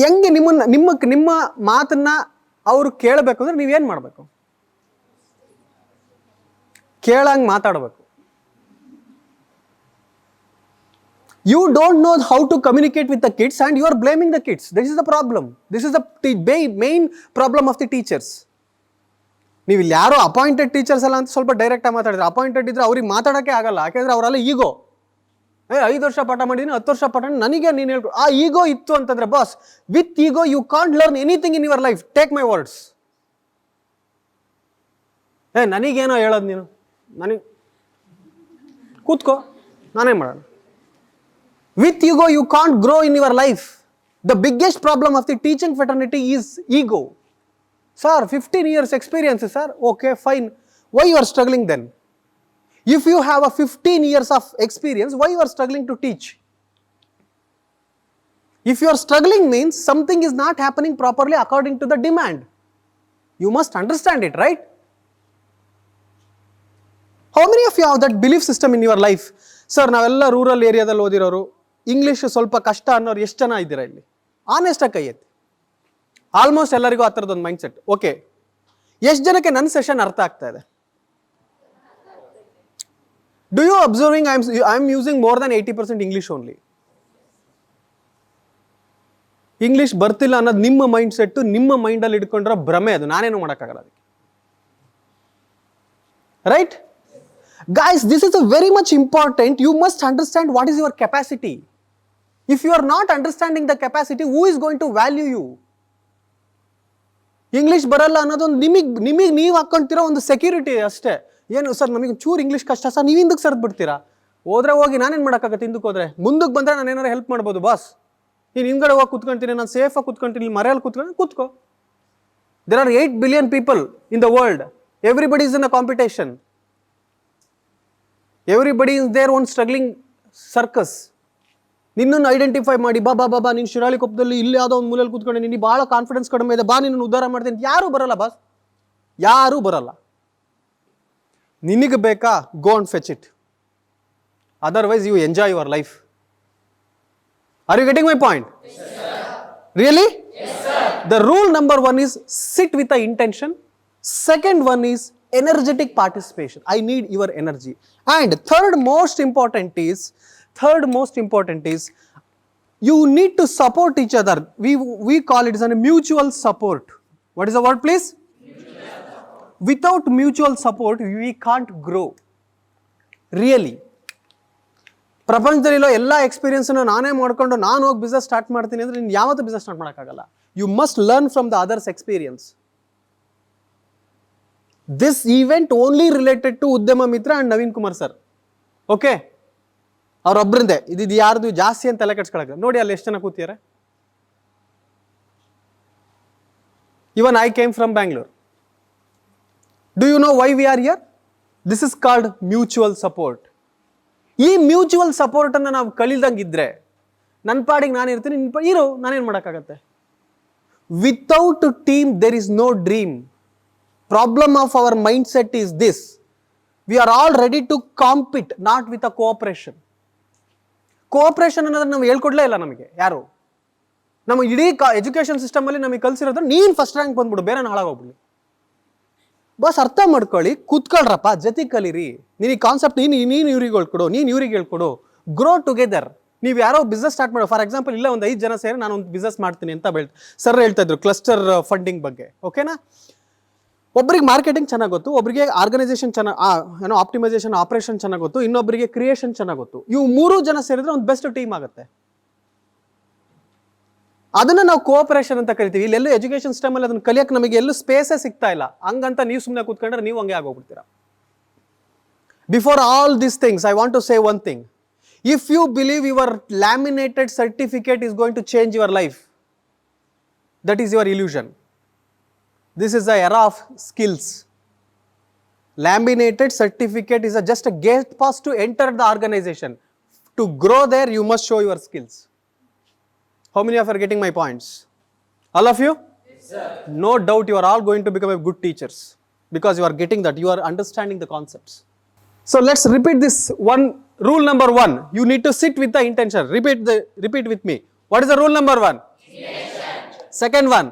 ಹೆಂಗೆ ನಿಮ್ಮ ಮಾತನ್ನ ಅವರು ಕೇಳಬೇಕು ಅಂದ್ರೆ ನೀವೇನು ಮಾಡಬೇಕು? ಕೇಳಂಗೆ ಮಾತಾಡಬೇಕು. You don't know how to communicate with the kids and you are blaming the kids. This is the problem. This is the main problem of the teachers. ನೀವು ಇಲ್ಲಿ ಯಾರೋ ಅಪಾಯಿಂಟೆಡ್ ಟೀಚರ್ಸ್ ಎಲ್ಲ ಅಂತ ಸ್ವಲ್ಪ ಡೈರೆಕ್ಟಾಗಿ ಮಾತಾಡಿದ್ರೆ, ಅಪಾಯಿಂಟೆಡ್ ಇದ್ರೆ ಅವ್ರಿಗೆ ಮಾತಾಡೋಕ್ಕೆ ಆಗಲ್ಲ. ಯಾಕೆಂದರೆ ಅವರೆಲ್ಲ ಈಗೋ, 5 ವರ್ಷ ಪಾಠ ಮಾಡಿದ್ದೀನಿ, 10 ವರ್ಷ ಪಾಠ ನನಗೆ ನೀನು ಹೇಳ್ಕೊ, ಆ ಈಗೋ ಇತ್ತು ಅಂತಂದ್ರೆ boss, with ego you can't learn anything in your life. Take my words. ನನಗೇನೋ ಹೇಳೋದು ನೀನು, ನನಗೆ ಕೂತ್ಕೋ, ನಾನೇ ಮಾಡೋಣ. With ego, you can't grow in your life. The biggest problem of the teaching fraternity is ego. Sir, 15 years experience, sir. Okay, fine. Why you are struggling then? If you have a 15 years of experience, why you are struggling to teach? If you are struggling means something is not happening properly according to the demand. You must understand it, right? How many of you have that belief system in your life? Sir, ನಾವೆಲ್ಲ rural ಏರಿಯಾದಲ್ಲಿ ಓದಿರೋರು, English ಸ್ವಲ್ಪ ಕಷ್ಟ ಅನ್ನೋರು ಎಷ್ಟು ಜನ ಇದ್ದೀರಾ ಇಲ್ಲಿ? ಆನೆಸ್ಟಾಗಿ ಕೈ ಎತ್ತಿ. ಆಲ್ಮೋಸ್ಟ್ ಎಲ್ಲರಿಗೂ ಆ ಥರದೊಂದು ಮೈಂಡ್ ಸೆಟ್. ಓಕೆ, ಎಷ್ಟು ಜನಕ್ಕೆ ನನ್ನ ಸೆಷನ್ ಅರ್ಥ ಆಗ್ತಾ ಇದೆ? Do you observing I am using more than 80% English only. English ಬರ್ತಿಲ್ಲ ಅನ್ನೋದು ನಿಮ್ಮ ಮೈಂಡ್ ಸೆಟ್ಟು, ನಿಮ್ಮ ಮೈಂಡಲ್ಲಿ ಇಟ್ಕೊಂಡಿರೋ ಭ್ರಮೆ. ಅದು ನಾನೇನು ಮಾಡೋಕ್ಕಾಗಲ್ಲ ಅದಕ್ಕೆ. Right? Guys, this is a very much important. You must understand what is your capacity. If you are not understanding the capacity, who is going to value you? English ಬರಲ್ಲ ಅನ್ನೋದೊಂದು ನಿಮಗೆ ನೀವು ಹಾಕ್ಕೊಂತಿರೋ ಒಂದು ಸೆಕ್ಯೂರಿಟಿ ಅಷ್ಟೇ. ಏನು ಸರ್ ನಮಗೆ ಚೂರು English ಕಷ್ಟ ಸರ್, ನೀವು ಹಿಂದಕ್ಕೆ ಸರ್ದು ಬಿಡ್ತೀರಾ? ಹೋದ್ರೆ ಹೋಗಿ ನಾನೇನು ಮಾಡೋಕ್ಕಾಗತ್ತೆ? ಹಿಂದಕ್ಕೆ ಹೋದ್ರೆ ಮುಂದಕ್ಕೆ ಬಂದರೆ ನಾನು ಏನಾರು ಹೆಲ್ಪ್ ಮಾಡ್ಬೋದು ಬಾಸ್. ನೀನು ಹಿಂದ್ಗಡೆ ಹೋಗಿ ಕೂತ್ಕೊಂತೀನಿ, ನಾನು ಸೇಫಾಗಿ ಕೂತ್ಕೊಂತೀನಿ, ಮರೆಯಲ್ಲಿ ಕೂತ್ಕೋ. There are 8 billion people in the world. Everybody is in a competition. Everybody is their own struggling circus. ನಿನ್ನನ್ನು ಐಡೆಂಟಿಫೈ ಮಾಡಿ ಬಾ ನೀನು ಶಿರಾಳಿಕೊಪ್ಪದಲ್ಲಿ ಇಲ್ಲಿ ಯಾವುದೋ ಒಂದು ಮೂಲೆಯಲ್ಲಿ ಕೂತ್ಕೊಂಡು ನಿನ್ನ ಭಾಳ ಕಾನ್ಫಿಡೆನ್ಸ್ ಕಡಿಮೆ ಇದೆ, ಬಾ ನಿನ್ನನ್ನು ಉದ್ಧಾರ ಮಾಡ್ತೀನಿ. ಯಾರೂ ಬರಲ್ಲ ಬಾಸ್, ಯಾರೂ ಬರಲ್ಲ. ನಿನಗೆ ಬೇಕಾ? Go and fetch it. Otherwise you enjoy your life. Are you getting my point? Really? The rule number 1 is sit with the intention. Second one is energetic participation. I need your energy. And third most important is you need to support each other. We call it as a mutual support. What is the word, please? Without mutual support, we can't grow. Really. ಪ್ರಪಂಚದಲ್ಲಿರೋ ಎಲ್ಲ ಎಕ್ಸ್ಪೀರಿಯನ್ಸನ್ನು ನಾನೇ ಮಾಡ್ಕೊಂಡು ನಾನು ಹೋಗಿ business start ಮಾಡ್ತೀನಿ ಅಂದರೆ ನೀನು ಯಾವತ್ತೂ business start ಮಾಡೋಕ್ಕಾಗಲ್ಲ. You must learn from the others experience. This event only related to Udyama Mitra and Naveen Kumar sir. Okay, ಅವರೊಬ್ಬರಿಂದೆ. ಇದು ಯಾರ್ದು ಜಾಸ್ತಿ ಅಂತ ತಲೆ ಕೆಡ್ಸ್ಕೊಳಕ್ಕೆ. ನೋಡಿ ಅಲ್ಲಿ ಎಷ್ಟು ಜನ ಕೂತಿದ್ದಾರೆ. Even I came from Bangalore. Do you know why we are here? This is called mutual support. ಈ ಮ್ಯೂಚುವಲ್ ಸಪೋರ್ಟನ್ನು ನಾವು ಕಲಿದಂಗಿದ್ರೆ ನನ್ನ ಪಾಡಿಗೆ ನಾನು ಇರ್ತೀನಿ, ಇರೋ ನಾನೇನು ಮಾಡೋಕ್ಕಾಗತ್ತೆ? Without team there is no dream. Problem of our mind set is this: we are all ready to compete, not with a cooperation. Cooperation ಅನ್ನೋದನ್ನ ನಾವು ಹೇಳ್ಕೊಡ್ಲೇ ಇಲ್ಲ ನಮಗೆ ಯಾರು. ನಮ್ಮ ಇಡೀ ಎಜುಕೇಷನ್ ಸಿಸ್ಟಮಲ್ಲಿ ನಮಗೆ ಕಲಿಸಿರೋದ್ರೆ ನೀನು ಫಸ್ಟ್ ರ್ಯಾಂಕ್ ಬಂದ್ಬಿಡು, ಬೇರೆ ಹಾಳಾಗೋಗ್ಬಿಡಿ. ಬಸ್ ಅರ್ಥ ಮಾಡ್ಕೊಳ್ಳಿ, ಕೂತ್ಕೊಳ್ರಪ್ಪ, ಜೊತೆಗೆ ಕಲೀರಿ. ನೀನು ಈ ಕಾನ್ಸೆಪ್ಟ್ ನೀನು ಇವ್ರಿಗೆ ಹೇಳ್ಕೊಡು, ನೀನು ಇವ್ರಿಗೆ ಹೇಳ್ಕೊಡು. Grow together. ನೀವು ಯಾರೋ ಬಿಸ್ನೆಸ್ ಸ್ಟಾರ್ಟ್ ಮಾಡೋ, ಫಾರ್ ಎಕ್ಸಾಂಪಲ್ ಇಲ್ಲ ಒಂದು 5 ಜನ ಸೇರಿ ನಾನು ಒಂದು ಬಿಸ್ನೆಸ್ ಮಾಡ್ತೀನಿ ಅಂತ ಸರ್ ಹೇಳ್ತಾ ಇದ್ರು ಕ್ಲಸ್ಟರ್ ಫಂಡಿಂಗ್ ಬಗ್ಗೆ. ಓಕೆನಾ? ಒಬ್ಬರಿಗೆ ಮಾರ್ಕೆಟಿಂಗ್ ಚೆನ್ನಾಗಿ ಗೊತ್ತು, ಒಬ್ಬರಿಗೆ ಆರ್ಗನೈಸೇಷನ್ ಚೆನ್ನಾಗಿ ಆಪ್ಟಿಮೈಸೇಷನ್ ಆಪರೇಷನ್ ಚೆನ್ನಾಗಿ ಗೊತ್ತು, ಇನ್ನೊಬ್ಬರಿಗೆ ಕ್ರಿಯೇಷನ್ ಚೆನ್ನಾಗಿ ಗೊತ್ತು. ಇವು 3 ಜನ ಸೇರಿದ್ರೆ ಒಂದು ಬೆಸ್ಟ್ ಟೀಮ್ ಆಗುತ್ತೆ. ಅದನ್ನು ನಾವು ಕೋಆಪರೇಷನ್ ಅಂತ ಕರಿತೀವಿ. ಇಲ್ಲೆಲ್ಲೂ ಎಜುಕೇಷನ್ ಸಿಸ್ಟಮಲ್ಲಿ ಅದನ್ನು ಕಲಿಯಕ್ಕೆ ನಮಗೆ ಎಲ್ಲೂ ಸ್ಪೇಸೇ ಸಿಗ್ತಾ ಇಲ್ಲ. ಹಂಗಂತ ನೀವು ಸುಮ್ಮನೆ ಕೂತ್ಕೊಂಡ್ರೆ ನೀವು ಹಂಗೆ ಆಗೋಗ್ಬಿಡ್ತೀರಾ. Before all these things I want to say one thing. If you believe your laminated certificate is going to change your life, that is your illusion. This is the era of skills. Laminated certificate is just a gate pass to enter the organization. To grow there, you must show your skills. How many of you are getting my points? All of you? Yes, sir. No doubt you are all going to become a good teachers because you are getting that. You are understanding the concepts. So let's repeat this one. Rule number 1. You need to sit with the intention. Repeat with me. What is the rule number 1? Intention. Second one.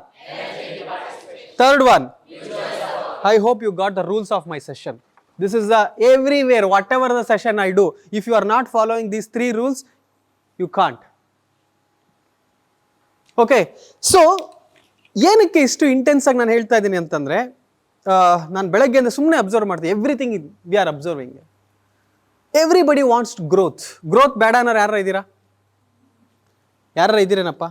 Third one, I hope you got the rules of my session. This is the everywhere, whatever the session I do, if you are not following these 3 rules, you can't. Okay, so ಏನಕ್ಕೆ ಇಷ್ಟು intense ಆಗಿ ನಾನು ಹೇಳ್ತಾ ಇದ್ದೀನಿ ಅಂತಂದರೆ, ನಾನು ಬೆಳಗ್ಗೆಯಿಂದ ಸುಮ್ಮನೆ ಅಬ್ಸರ್ವ್ ಮಾಡ್ತೀನಿ. Everything we are observing. Everybody wants growth ಬೇಡ ಅನ್ನೋರು ಯಾರು ಇದ್ದೀರಾ? ಇದ್ದೀರೇನಪ್ಪ?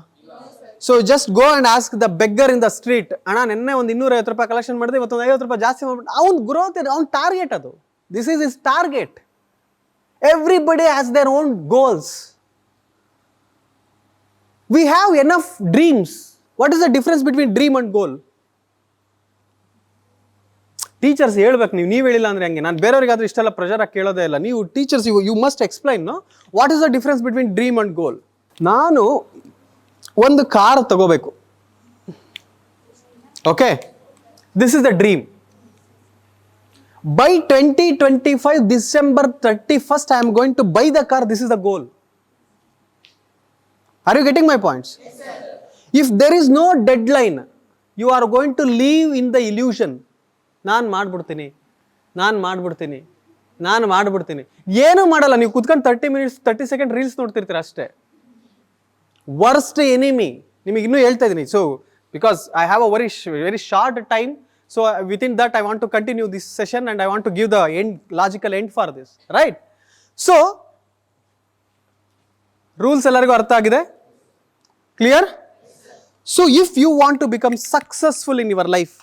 So just go and ask the beggar in the street, ಅಣ್ಣ ನೆನ್ನೆ ಒಂದು 250 ರೂಪಾಯಿ ಕಲೆಕ್ಷನ್ ಮಾಡಿದೆ, ಇವತ್ತು 50 ರೂಪಾಯಿ ಜಾಸ್ತಿ ಮಾಡ್ಬಿಟ್ಟು. ಅವ್ನು ಗ್ರೋತ್ ಇದೆ, ಅವ್ನ ಟಾರ್ಗೆಟ್ ಅದು. This is is target. Everybody has their own goals. We have enough dreams. What is the difference between dream and goal? Teachers ಹೇಳ್ಬೇಕು. ನೀವು ಹೇಳಿಲ್ಲ ಅಂದರೆ ಹಂಗೆ. ನಾನು ಬೇರೆಯವ್ರಿಗಾದ್ರೂ ಇಷ್ಟೆಲ್ಲ ಪ್ರೆಷರಾಗಿ ಕೇಳೋದೇ ಇಲ್ಲ. ನೀವು teachers you must explain what is the difference between dream and goal. ನಾನು ಒಂದು ಕಾರ್ ತಗೋಬೇಕು. Okay, this is the dream. By 2025 December 31st I am going to buy the car. This is the goal. Are you getting my points? Yes, sir. If there is no deadline, you are going to live in the illusion. ನಾನು ಮಾಡ್ಬಿಡ್ತೀನಿ ಏನು ಮಾಡಲ್ಲ. ನೀವು ಕುತ್ಕೊಂಡು 30 minutes 30 seconds reels ನೋಡ್ತಿರ್ತೀರ ಅಷ್ಟೇ. Worst enemy ನಿಮಗೆ ಇನ್ನೂ ಹೇಳ್ತಾ ಇದ್ದೀನಿ. So because I have a very short time, so within that I want to continue this session and I want to give the logical end for this, right? So rules ಎಲ್ಲರಿಗೂ ಅರ್ಥ ಆಗಿದೆ? Clear? So if you want to become successful in your life,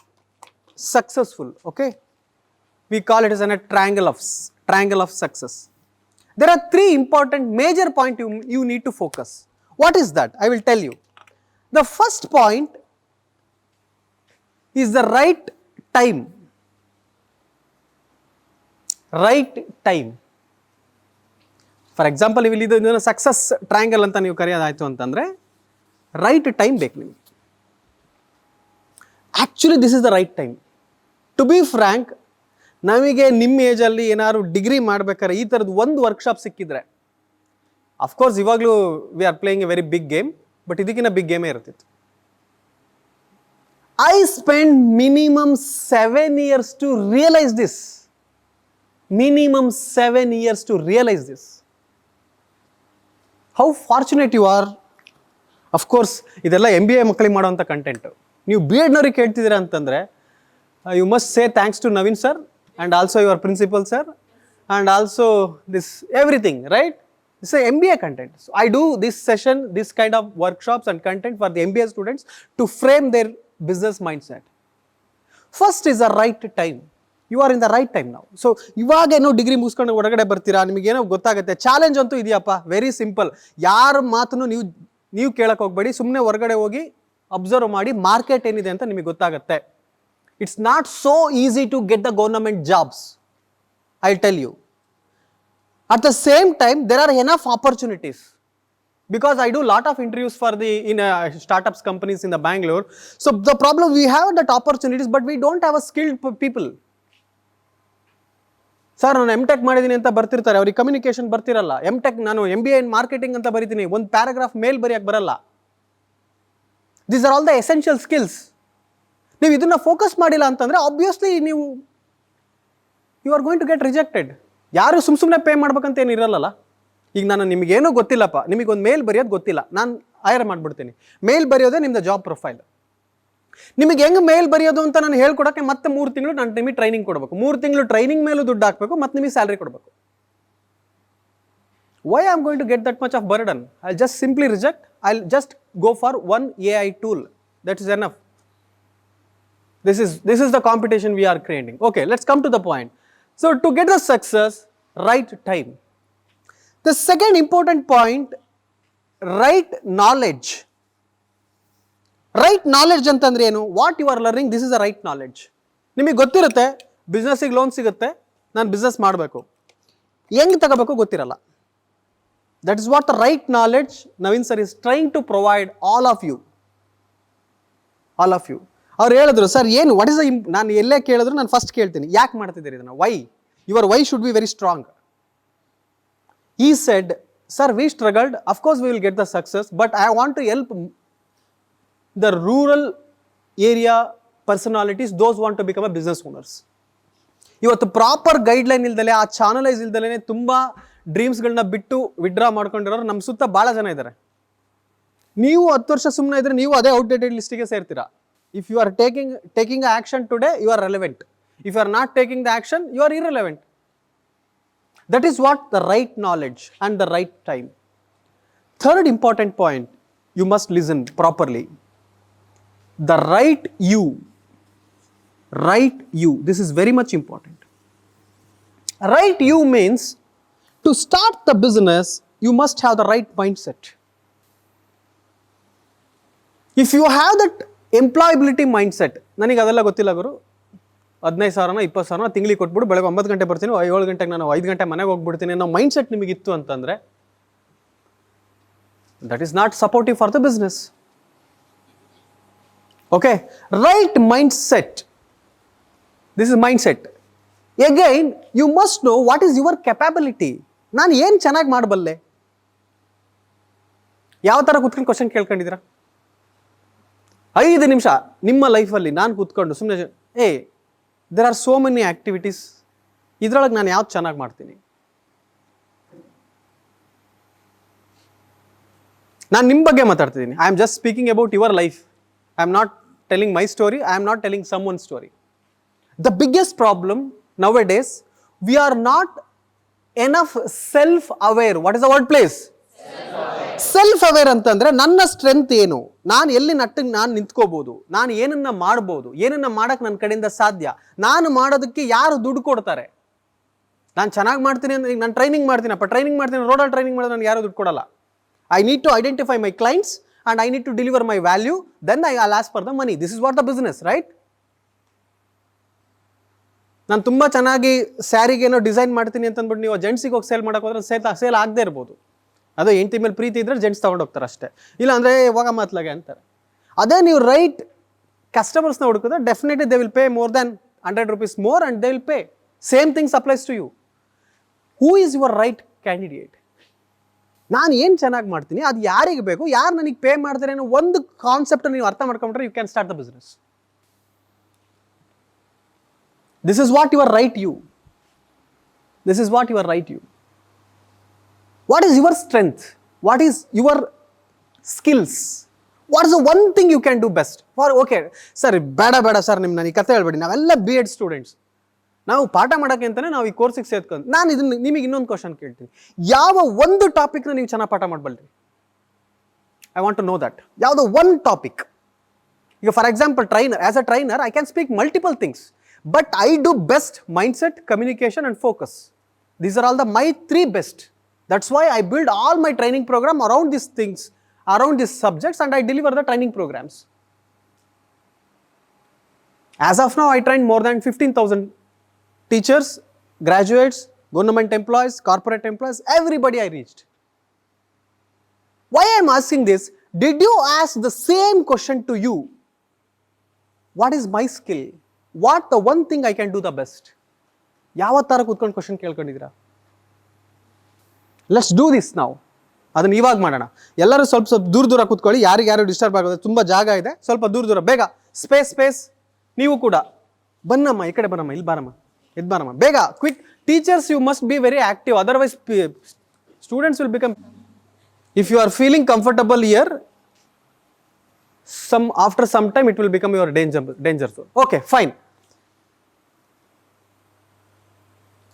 successful, okay, we call it as a triangle of success. There are three important major points you need to focus. What is that? I will tell you. The first point is the right time. Right time. For example, ನೀವು ಇದನ್ನು success triangle ಅಂತ ನೀವು ಕರೆಯೋದಾಯ್ತು ಅಂತಂದ್ರೆ right time ಬೇಕು ನಿಮಗೆ. Actually this is the right time. To be frank, ನಮಗೆ ನಿಮ್ಮ ಏಜಲ್ಲಿ ಏನಾದ್ರು ಡಿಗ್ರಿ ಮಾಡ್ಬೇಕಾದ್ರೆ ಈ ಥರದ್ದು ಒಂದು ವರ್ಕ್ಶಾಪ್ ಸಿಕ್ಕಿದ್ರೆ, ಅಫ್ಕೋರ್ಸ್ ಇವಾಗಲೂ we are playing a very big game, but ಇದಕ್ಕಿಂತ ಬಿಗ್ ಗೇಮೇ ಇರ್ತಿತ್ತು. I spend minimum 7 years to realise this. Minimum 7 years to realize this. How fortunate you are. Of course, ಇದೆಲ್ಲ MBA ಮಕ್ಕಳಿಗೆ ಮಾಡುವಂಥ ಕಂಟೆಂಟ್. ನೀವು BEdನವ್ರಿಗೆ ಕೇಳ್ತಿದ್ದೀರಾ ಅಂತಂದರೆ, you must say thanks to Naveen sir and also your principal sir and also this everything, right? It's a MBA content. So I do this session, this kind of workshops and content for the MBA students to frame their business mindset. First is the right time. You are in the right time ನಾವು. So ಇವಾಗೇನೋ degree ಮುಗಿಸ್ಕೊಂಡು ಹೊರಗಡೆ ಬರ್ತೀರಾ, ನಿಮಗೇನೋ ಗೊತ್ತಾಗುತ್ತೆ. Challenge ಅಂತೂ ಇದೆಯಪ್ಪ, very simple. ಯಾರ ಮಾತನ್ನು ನೀವು ಕೇಳಕ್ಕೆ ಹೋಗಬೇಡಿ, ಸುಮ್ಮನೆ ಹೊರಗಡೆ ಹೋಗಿ ಅಬ್ಸರ್ವ್ ಮಾಡಿ ಮಾರ್ಕೆಟ್ ಏನಿದೆ ಅಂತ ನಿಮಗೆ ಗೊತ್ತಾಗುತ್ತೆ. It's not so easy to get the government jobs, I tell you. At the same time there are enough opportunities. Because I do lot of interviews for in startups companies in the Bangalore. So the problem, we have that opportunities, but we don't have a skilled people. Sir ನಾನು MTech ಮಾಡಿದ್ದೀನಿ ಅಂತ ಬರ್ತಿರ್ತಾರೆ, ಅವ್ರಿಗೆ communication ಬರ್ತಿರಲ್ಲ. MTech ನಾನು MBA in marketing ಅಂತ ಬರಿತೀನಿ, ಒಂದು ಪ್ಯಾರಾಗ್ರಾಫ್ ಮೇಲ್ ಬರೆಯಕ್ಕೆ ಬರಲ್ಲ. These are all the essential skills. ನೀವು ಇದನ್ನ ಫೋಕಸ್ ಮಾಡಿಲ್ಲ ಅಂತಂದರೆ obviously you are going to get rejected. ಯಾರು ಸುಮ್ಮನೆ ಪೇ ಮಾಡ್ಬೇಕಂತ ಏನು ಇರಲ್ಲ. ಈಗ ನಾನು ನಿಮಗೇನೂ ಗೊತ್ತಿಲ್ಲಪ್ಪ, ನಿಮಗೊಂದು ಮೇಲ್ ಬರೆಯೋದು ಗೊತ್ತಿಲ್ಲ, ನಾನು ಹೈರ್ ಮಾಡಿಬಿಡ್ತೀನಿ. ಮೇಲ್ ಬರೆಯೋದೇ ನಿಮ್ಮದು ಜಾಬ್ ಪ್ರೊಫೈಲ್. ನಿಮಗೆ ಹೆಂಗೆ ಮೇಲ್ ಬರೆಯೋದು ಅಂತ ನಾನು ಹೇಳ್ಕೊಡೋಕ್ಕೆ ಮತ್ತೆ 3 ತಿಂಗಳು ನಾನು ನಿಮಗೆ ಟ್ರೈನಿಂಗ್ ಕೊಡಬೇಕು. 3 ತಿಂಗಳು ಟ್ರೈನಿಂಗ್ ಮೇಲೂ ದುಡ್ಡು ಹಾಕಬೇಕು, ಮತ್ತು ನಿಮಗೆ ಸ್ಯಾಲ್ರಿ ಕೊಡಬೇಕು. Why I am going to get that much of burden? I just simply reject. I just go for one AI tool. That is enough. This is the competition we are creating. Okay, let's come to the point. So to get the success, right time. The second important point, right knowledge. Right knowledge ಅಂತಂದ್ರೆ ಏನು? What you are learning, this is the right knowledge. ನಿಮಗೆ ಗೊತ್ತಿರುತ್ತೆ ಬಿಸ್ನೆಸ್ಸಿಗೆ loan ಸಿಗುತ್ತೆ, ನಾನು business ಮಾಡಬೇಕು, ಹೆಂಗೆ ತಗೋಬೇಕು ಗೊತ್ತಿರಲ್ಲ. That is what the right knowledge Naveen sir is trying to provide all of you. ಅವ್ರು ಹೇಳಿದ್ರು, ಸರ್ ಏನು ವಾಟ್ ಇಸ್ ದ ನಾನು ಎಲ್ಲೇ ಕೇಳಿದ್ರು ನಾನು ಫಸ್ಟ್ ಕೇಳ್ತೀನಿ, ಯಾಕೆ ಮಾಡ್ತಿದ್ದೀರಿ ಇದನ್ನು? Why? Your why should be very strong. He said, sir we struggled, of course we will get the success, but I want to help the rural area personalities, those want to become a business owners. ಇವತ್ತು proper guideline ಇಲ್ದಲೆ, ಆ channelise ಇಲ್ದಲೇ ತುಂಬ ಡ್ರೀಮ್ಸ್ಗಳನ್ನ ಬಿಟ್ಟು withdraw ಮಾಡ್ಕೊಂಡಿರೋರು ನಮ್ಮ ಸುತ್ತ ಭಾಳ ಜನ ಇದ್ದಾರೆ. ನೀವು 10 ವರ್ಷ ಸುಮ್ಮನೆ ಇದ್ರೆ ನೀವು ಅದೇ ಔಟ್ಡೇಟೆಡ್ ಲಿಸ್ಟಿಗೆ ಸೇರ್ತೀರಾ. If you are taking action today, you are relevant. If you are not taking the action, you are irrelevant. That is what the right knowledge and the right time. Third important point, you must listen properly. The right you. This is very much important. Right you means to start the business, you must have the right mindset. If you have that employability mindset, ನನಗೆ ಅದೆಲ್ಲ ಗೊತ್ತಿಲ್ಲ ಗುರು, 15,000 20,000 ತಿಂಗಳಿಗೆ ಕೊಟ್ಬಿಟ್ಟು ಬೆಳಗ್ಗೆ 9 ಗಂಟೆ ಬರ್ತೀನಿ, 7 ಗಂಟೆಗೆ ನಾನು 5 ಗಂಟೆ ಮನೆಗೆ ಹೋಗ್ಬಿಡ್ತೀನಿ ಅನ್ನೋ ಮೈಂಡ್ಸೆಟ್ ನಿಮಗಿತ್ತು ಅಂತಂದರೆ, that is not supportive for the business. Okay, right mindset. This is mindset. Again, you must know what is your capability. ನಾನು ಏನು ಚೆನ್ನಾಗಿ ಮಾಡಬಲ್ಲೆ? ಯಾವ ಥರ ಕೂತ್ಕೊಂಡು ಕ್ವಶನ್ ಕೇಳ್ಕೊಂಡಿದ್ದೀರಾ? 5 ನಿಮಿಷ ನಿಮ್ಮ ಲೈಫಲ್ಲಿ ನಾನು ಕೂತ್ಕೊಂಡು ಸುಮ್ಮನೆ there are so many activities, ಇದರೊಳಗೆ ನಾನು ಯಾವ್ದು ಚೆನ್ನಾಗಿ ಮಾಡ್ತೀನಿ? ನಾನು ನಿಮ್ಮ ಬಗ್ಗೆ ಮಾತಾಡ್ತಿದ್ದೀನಿ. I am just speaking about your life. I am not telling my story, I am not telling someone's story. The biggest problem nowadays, we are not enough self-aware. What is the word, please? Self-aware. Self aware ಅಂತಂದ್ರೆ ನನ್ನ strength ಏನು, ನಾನು ಎಲ್ಲಿ ನಾನು ನಿಂತ್ಕೋಬಹುದು, ನಾನು ಏನನ್ನ ಮಾಡ್ಬೋದು, ಏನನ್ನ ಮಾಡಕ್ ನನ್ನ ಕಡೆಯಿಂದ ಸಾಧ್ಯ, ನಾನು ಮಾಡೋದಕ್ಕೆ ಯಾರು ದುಡ್ಡು ಕೊಡ್ತಾರೆ. ನಾನು ಚೆನ್ನಾಗಿ ಮಾಡ್ತೀನಿ ಅಂದ್ರೆ ನಾನು ಟ್ರೈನಿಂಗ್ ಮಾಡ್ತೀನಿ ರೋಡಲ್ಲಿ ಟ್ರೈನಿಂಗ್ ಮಾಡಿದ್ರೆ ನಾನು ಯಾರು ದುಡ್ಡು ಕೊಡಲ್ಲ. I need to identify my clients and I need to deliver my value, then I'll ask for the money. This is what the business, right? ನಾನು ತುಂಬ ಚೆನ್ನಾಗಿ ಸ್ಯಾರಿಗೆ ಏನೋ ಡಿಸೈನ್ ಮಾಡ್ತೀನಿ ಅಂತಂದ್ಬಿಟ್ಟು ನೀವು ಜೆಂಟ್ಸಿಗೆ ಹೋಗಿ ಸೇಲ್ ಮಾಡೋಕೆ ಹೋದ್ರೆ ಸೇಲ್ ಆಗದೆ ಇರ್ಬೋದು. ಅದು ಹೆಂಡತಿ ಮೇಲೆ ಪ್ರೀತಿ ಇದ್ದರೆ ಜೆಂಟ್ಸ್ ತೊಗೊಂಡು ಹೋಗ್ತಾರೆ ಅಷ್ಟೇ, ಇಲ್ಲ ಅಂದರೆ ಇವಾಗ ಮಾತ್ಲಾಗೆ ಅಂತಾರೆ. ಅದೇ ನೀವು ರೈಟ್ ಕಸ್ಟಮರ್ಸ್ನ ಹುಡುಕಿದ್ರೆ definitely they will pay more than 100 rupees more and they will pay. Same things applies to you. Who is your right candidate? ನಾನು ಏನು ಚೆನ್ನಾಗಿ ಮಾಡ್ತೀನಿ, ಅದು ಯಾರಿಗೆ ಬೇಕು, ಯಾರು ನನಗೆ ಪೇ ಮಾಡ್ತಾರೆ ಅನ್ನೋ ಒಂದು ಕಾನ್ಸೆಪ್ಟ್ ನೀವು ಅರ್ಥ ಮಾಡ್ಕೊಂಡ್ರೆ you can start the business. This is what your right you. This is what your right you. What is your strength? What is your skills? What is the one thing you can do best for? Okay sir, ಬೇಡ sir, ನನಗೆ ಕತೆ ಹೇಳ್ಬೇಡಿ, ನಾವೆಲ್ಲ B.Ed students, ನಾವು ಪಾಠ ಮಾಡೋಕ್ಕೆ ಅಂತಲೇ ನಾವು ಈ ಕೋರ್ಸಿಗೆ ಸೇರ್ಕೊಂಡು. ನಾನು ಇದನ್ನು ನಿಮಗೆ ಇನ್ನೊಂದು ಕ್ವಶನ್ ಕೇಳ್ತೀನಿ, ಯಾವ ಒಂದು ಟಾಪಿಕ್ನ ನೀವು ಚೆನ್ನಾಗಿ ಪಾಠ ಮಾಡಬಲ್ರಿ? I want to know that. ಯಾವುದೋ ಒಂದು ಟಾಪಿಕ್. ಈಗ for example as a trainer I can speak multiple things, but I do best mindset, communication and focus. These are all the my 3 best. That's why I build all my training program around this things, around this subjects, and I deliver the training programs. As of now, I trained more than 15,000 teachers, graduates, government employees, corporate employees, everybody I reached. Why I am asking this? Did you ask the same question to you? What is my skill? What the one thing I can do the best? ಯಾವತ್ತಾರ ಕೂತ್ಕೊಂಡು question ಕೇಳ್ಕೊಂಡಿದ್ದೀರಾ? Let's do this ನಾವು. ಅದನ್ನು ಇವಾಗ ಮಾಡೋಣ. ಎಲ್ಲರೂ ಸ್ವಲ್ಪ ದೂರ ಕೂತ್ಕೊಳ್ಳಿ, ಯಾರು ಡಿಸ್ಟರ್ಬ್ ಆಗೋದು, ತುಂಬ ಜಾಗ ಇದೆ, ಸ್ವಲ್ಪ ದೂರ ಬೇಗ ಸ್ಪೇಸ್. ನೀವು ಕೂಡ ಬನ್ನಮ್ಮ, ಈ ಕಡೆ ಬರಮ್ಮ, ಇಲ್ಲಿ ಬಾರಮ್ಮ, ಇದು ಬಾರಮ್ಮ, ಬೇಗ quick. Teachers you must be very active, otherwise students will become. If you are feeling comfortable here, after some time it will become your danger zone. Okay, fine.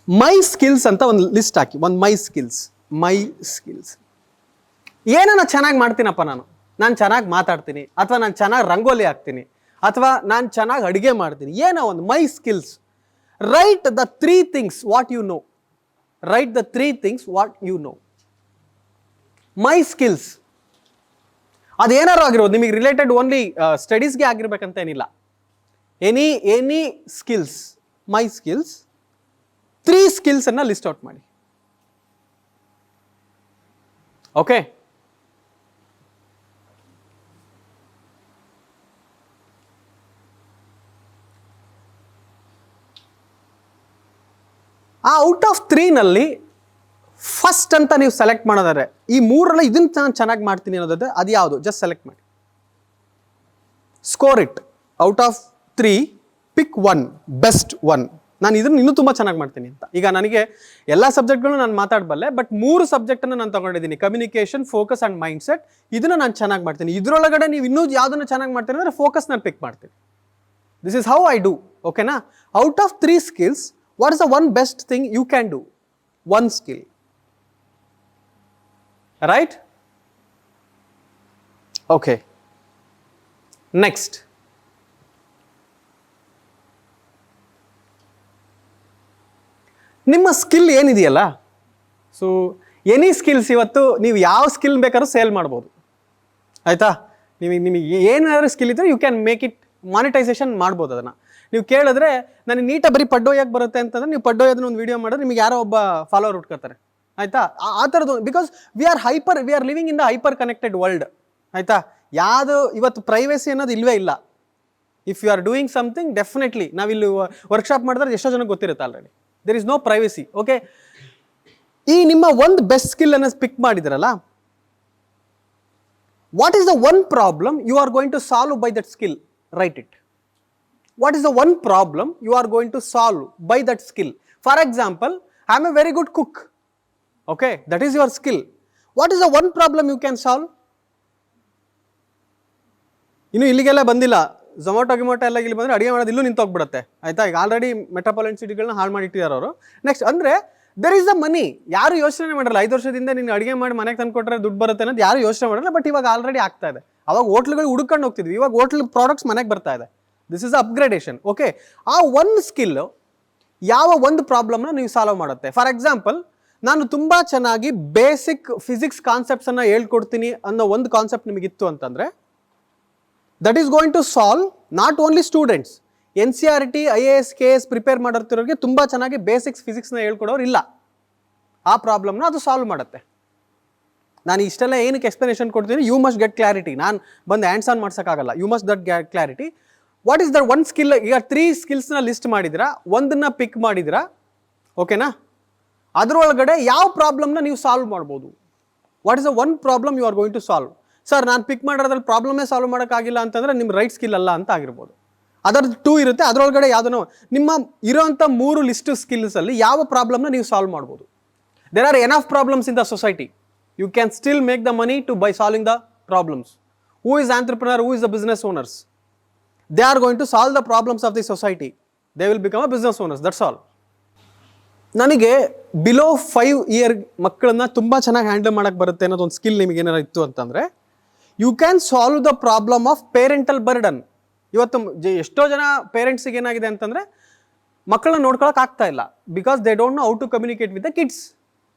My skills ಅಂತ ಒಂದು ಲಿಸ್ಟ್ ಹಾಕಿ. ಮೈ skills ಏನನ್ನ ಚೆನ್ನಾಗಿ ಮಾಡ್ತೀನಪ್ಪ, ನಾನು ಚೆನ್ನಾಗಿ ಮಾತಾಡ್ತೀನಿ, ಅಥವಾ ನಾನು ಚೆನ್ನಾಗಿ ರಂಗೋಲಿ ಹಾಕ್ತೀನಿ, ಅಥವಾ ನಾನು ಚೆನ್ನಾಗಿ ಅಡುಗೆ ಮಾಡ್ತೀನಿ, ಏನೋ ಒಂದು my skills. Right the 3 things what you know. Right the 3 things what you know. My skills ಅದೇನಾರು ಆಗಿರೋದು, ನಿಮಗೆ ರಿಲೇಟೆಡ್ ಓನ್ಲಿ ಸ್ಟಡೀಸ್ಗೆ ಆಗಿರ್ಬೇಕಂತ ಏನಿಲ್ಲ. Any skills, my skills. 3 skills ಅನ್ನ ಲಿಸ್ಟ್ ಔಟ್ ಮಾಡಿ. ಓಕೆ, ಔಟ್ ಆಫ್ 3ನಲ್ಲಿ ಫಸ್ಟ್ ಅಂತ ನೀವು ಸೆಲೆಕ್ಟ್ ಮಾಡೋದಾದ್ರೆ, ಈ 3ರಲ್ಲಿ ಇದನ್ನ ನಾನು ಚೆನ್ನಾಗಿ ಮಾಡ್ತೀನಿ ಅನ್ನೋದಾದ್ರೆ ಅದು ಯಾವುದು, ಜಸ್ಟ್ ಸೆಲೆಕ್ಟ್ ಮಾಡಿ. Score it. Out of 3 pick 1 best 1. ನಾನು ಇದನ್ನು ಇನ್ನೂ ತುಂಬ ಚೆನ್ನಾಗಿ ಮಾಡ್ತೀನಿ ಅಂತ. ಈಗ ನನಗೆ ಎಲ್ಲ ಸಬ್ಜೆಕ್ಟ್ಗಳು ನಾನು ಮಾತಾಡಬಲ್ಲೆ, ಬಟ್ 3 ಸಬ್ಜೆಕ್ಟನ್ನು ನಾನು ತೊಗೊಂಡಿದ್ದೀನಿ, communication, focus and mind set. ಇದನ್ನು ನಾನು ಚೆನ್ನಾಗಿ ಮಾಡ್ತೀನಿ. ಇದರೊಳಗಡೆ ನೀವು ಇನ್ನೂ ಯಾವುದನ್ನು ಚೆನ್ನಾಗಿ ಮಾಡ್ತೀನಿ ಅಂದರೆ ಫೋಕಸ್ ನಾನು ಪಿಕ್ ಮಾಡ್ತೀನಿ. This is how I do. ಓಕೆನಾ? Out of 3 skills, what is the one best thing you can do? 1 skill. Right? Okay. Next. ನಿಮ್ಮ ಸ್ಕಿಲ್ ಏನಿದೆಯಲ್ಲ, ಸೊ ಎನಿ ಸ್ಕಿಲ್ಸ್, ಇವತ್ತು ನೀವು ಯಾವ ಸ್ಕಿಲ್ ಬೇಕಾದ್ರೂ ಸೇಲ್ ಮಾಡ್ಬೋದು. ಆಯಿತಾ? ನಿಮಗೆ ಏನಾದರೂ ಸ್ಕಿಲ್ ಇದ್ದರೆ you can make it monetisation ಮಾಡ್ಬೋದು. ಅದನ್ನು ನೀವು ಕೇಳಿದ್ರೆ ನನಗೆ ನೀಟಾಗಿ ಬರೀ ಪಡ್ಡೋಯಕ್ಕೆ ಬರುತ್ತೆ ಅಂತಂದ್ರೆ ನೀವು ಪಡ್ಡೋಯದನ್ನ ಒಂದು ವೀಡಿಯೋ ಮಾಡಿದ್ರೆ ನಿಮಗೆ ಯಾರೋ ಒಬ್ಬ ಫಾಲೋವರ್ ಹುಡ್ಕೋತಾರೆ. ಆಯಿತಾ? ಆ ಥರದ್ದು, because we are living in the hyper connected world. ಆಯಿತಾ? ಯಾವುದು ಇವತ್ತು ಪ್ರೈವೇಸಿ ಅನ್ನೋದು ಇಲ್ಲವೇ ಇಲ್ಲ. If you are doing something, definitely ನಾವಿಲ್ಲಿ ವರ್ಕ್ಶಾಪ್ ಮಾಡಿದ್ರೆ ಎಷ್ಟೋ ಜನಕ್ಕೆ ಗೊತ್ತಿರುತ್ತೆ already. There is no privacy. Okay, ಈ ನಿಮ್ಮ ಒಂದು ಬೆಸ್ಟ್ ಸ್ಕಿಲ್ ಅನ್ನು ಪಿಕ್ ಮಾಡಿದ್ರಲ್ಲ, what is the one problem you are going to solve by that skill? Right it. What is the one problem you are going to solve by that skill? For example, I am a very good cook. Okay, that is your skill. What is the one problem you can solve? ಇನ್ನು ಇಲ್ಲಿಗೆಲ್ಲ ಬಂದಿಲ್ಲ, Zomato ಎಲ್ಲ ಇಲ್ಲಿ ಬಂದರೆ ಅಡುಗೆ ಮಾಡೋದು ಇಲ್ಲೂ ನಿಂತೋಗ್ಬಿಡುತ್ತೆ. ಆಯಿತಾ? ಈಗ ಆಲ್ರೆಡಿ ಮೆಟ್ರೋಪಾಲಿಟನ್ ಸಿಟಿಗಳನ್ನ ಹಾಳು ಮಾಡಿಟ್ಟಿದ್ದಾರೆ ಅವರು. ನೆಕ್ಸ್ಟ್ ಅಂದರೆ ದೆರ್ ಇಸ್ ದ ಮನಿ. ಯಾರು ಯೋಚನೆ ಮಾಡಲ್ಲ 5 ವರ್ಷದಿಂದ ನೀನು ಅಡುಗೆ ಮಾಡಿ ಮನೆಗೆ ತಂದು ಕೊಟ್ಟರೆ ದುಡ್ಡು ಬರುತ್ತೆ ಅನ್ನೋದು ಯಾರು ಯೋಚನೆ ಮಾಡಲ್ಲ. ಬಟ್ ಇವಾಗ ಆಲ್ರೆಡಿ ಆಗ್ತಾ ಇದೆ. ಅವಾಗ ಹೋಟ್ಲುಗಳು ಹುಡ್ಕೊಂಡು ಹೋಗ್ತಿದ್ವಿ, ಇವಾಗ ಹೋಟ್ಲ್ ಪ್ರಾಡಕ್ಟ್ಸ್ ಮನೆಗೆ ಬರ್ತಾ ಇದೆ. This is upgradation. ಓಕೆ, ಆ ಒಂದು ಸ್ಕಿಲ್ ಯಾವ ಒಂದು ಪ್ರಾಬ್ಲಮ್ನ ನೀವು ಸಾಲ್ವ್ ಮಾಡುತ್ತೆ. ಫಾರ್ ಎಕ್ಸಾಂಪಲ್, ನಾನು ತುಂಬ ಚೆನ್ನಾಗಿ ಬೇಸಿಕ್ ಫಿಸಿಕ್ಸ್ ಕಾನ್ಸೆಪ್ಟ್ಸನ್ನು ಹೇಳ್ಕೊಡ್ತೀನಿ ಅನ್ನೋ ಒಂದು ಕಾನ್ಸೆಪ್ಟ್ ನಿಮಗಿತ್ತು ಅಂತಂದರೆ, that is going to solve not only students. NCERT IAS KS prepare ಮಾಡಿರ್ತಿರೋರಿಗೆ ತುಂಬ ಚೆನ್ನಾಗಿ ಬೇಸಿಕ್ಸ್ ಫಿಸಿಕ್ಸ್ನ ಹೇಳ್ಕೊಡೋರು ಇಲ್ಲ. ಆ ಪ್ರಾಬ್ಲಮ್ನ ಅದು ಸಾಲ್ವ್ ಮಾಡುತ್ತೆ. ನಾನು ಇಷ್ಟೆಲ್ಲ ಏನಕ್ಕೆ ಎಕ್ಸ್ಪ್ಲನೇಷನ್ ಕೊಡ್ತೀನಿ, ಯು ಮಸ್ಟ್ ಗೆಟ್ ಕ್ಲಾರಿಟಿ. ನಾನು ಬಂದು ಹ್ಯಾಂಡ್ಸ್ ಆನ್ ಮಾಡ್ಸೋಕ್ಕಾಗಲ್ಲ. You must get clarity. What is that one skill? ಈಗ 3 ಸ್ಕಿಲ್ಸ್ನ ಲಿಸ್ಟ್ ಮಾಡಿದಿರಾ, ಒಂದನ್ನು ಪಿಕ್ ಮಾಡಿದಿರಾ, ಓಕೆನಾ? ಅದರೊಳಗಡೆ ಯಾವ ಪ್ರಾಬ್ಲಮ್ನ ನೀವು ಸಾಲ್ವ್ ಮಾಡ್ಬೋದು? What is the one problem you are going to solve? Sir, ನಾನು ಪಿಕ್ ಮಾಡಿರೋದ್ರಲ್ಲಿ ಪ್ರಾಬ್ಲಮೇ ಸಾಲ್ವ್ ಮಾಡೋಕ್ಕಾಗಿಲ್ಲ ಅಂತಂದರೆ ನಿಮ್ಮ ರೈಟ್ ಸ್ಕಿಲ್ ಅಲ್ಲ ಅಂತ ಆಗಿರ್ಬೋದು. ಅದರದ್ದು 2 ಇರುತ್ತೆ, ಅದರೊಳಗಡೆ ಯಾವುದೋ ನಿಮ್ಮ ಇರೋಂಥ 3 ಲಿಸ್ಟ್ ಸ್ಕಿಲ್ಸಲ್ಲಿ ಯಾವ ಪ್ರಾಬ್ಲಮ್ನ ನೀವು ಸಾಲ್ವ್ ಮಾಡ್ಬೋದು? There are enough problems in the society. You can still make the money to by solving the problems. Who is entrepreneur? Who is the business owners? They are going to solve the problems of the society. They will become a business owners. That's all. ನನಗೆ below 5 year ಮಕ್ಕಳನ್ನ ತುಂಬ ಚೆನ್ನಾಗಿ handle ಮಾಡೋಕ್ಕೆ ಬರುತ್ತೆ ಅನ್ನೋದು ಒಂದು skill ನಿಮಗೆ ಏನಾರು ಇತ್ತು ಅಂತಂದರೆ, you can solve the problem of parental burden. ಇವತ್ತು ಎಷ್ಟೋ ಜನ ಪೇರೆಂಟ್ಸಿಗೆ ಏನಾಗಿದೆ ಅಂತಂದರೆ, ಮಕ್ಕಳನ್ನ ನೋಡ್ಕೊಳಕ್ಕೆ ಆಗ್ತಾ ಇಲ್ಲ. Because they don't know how to communicate with the kids.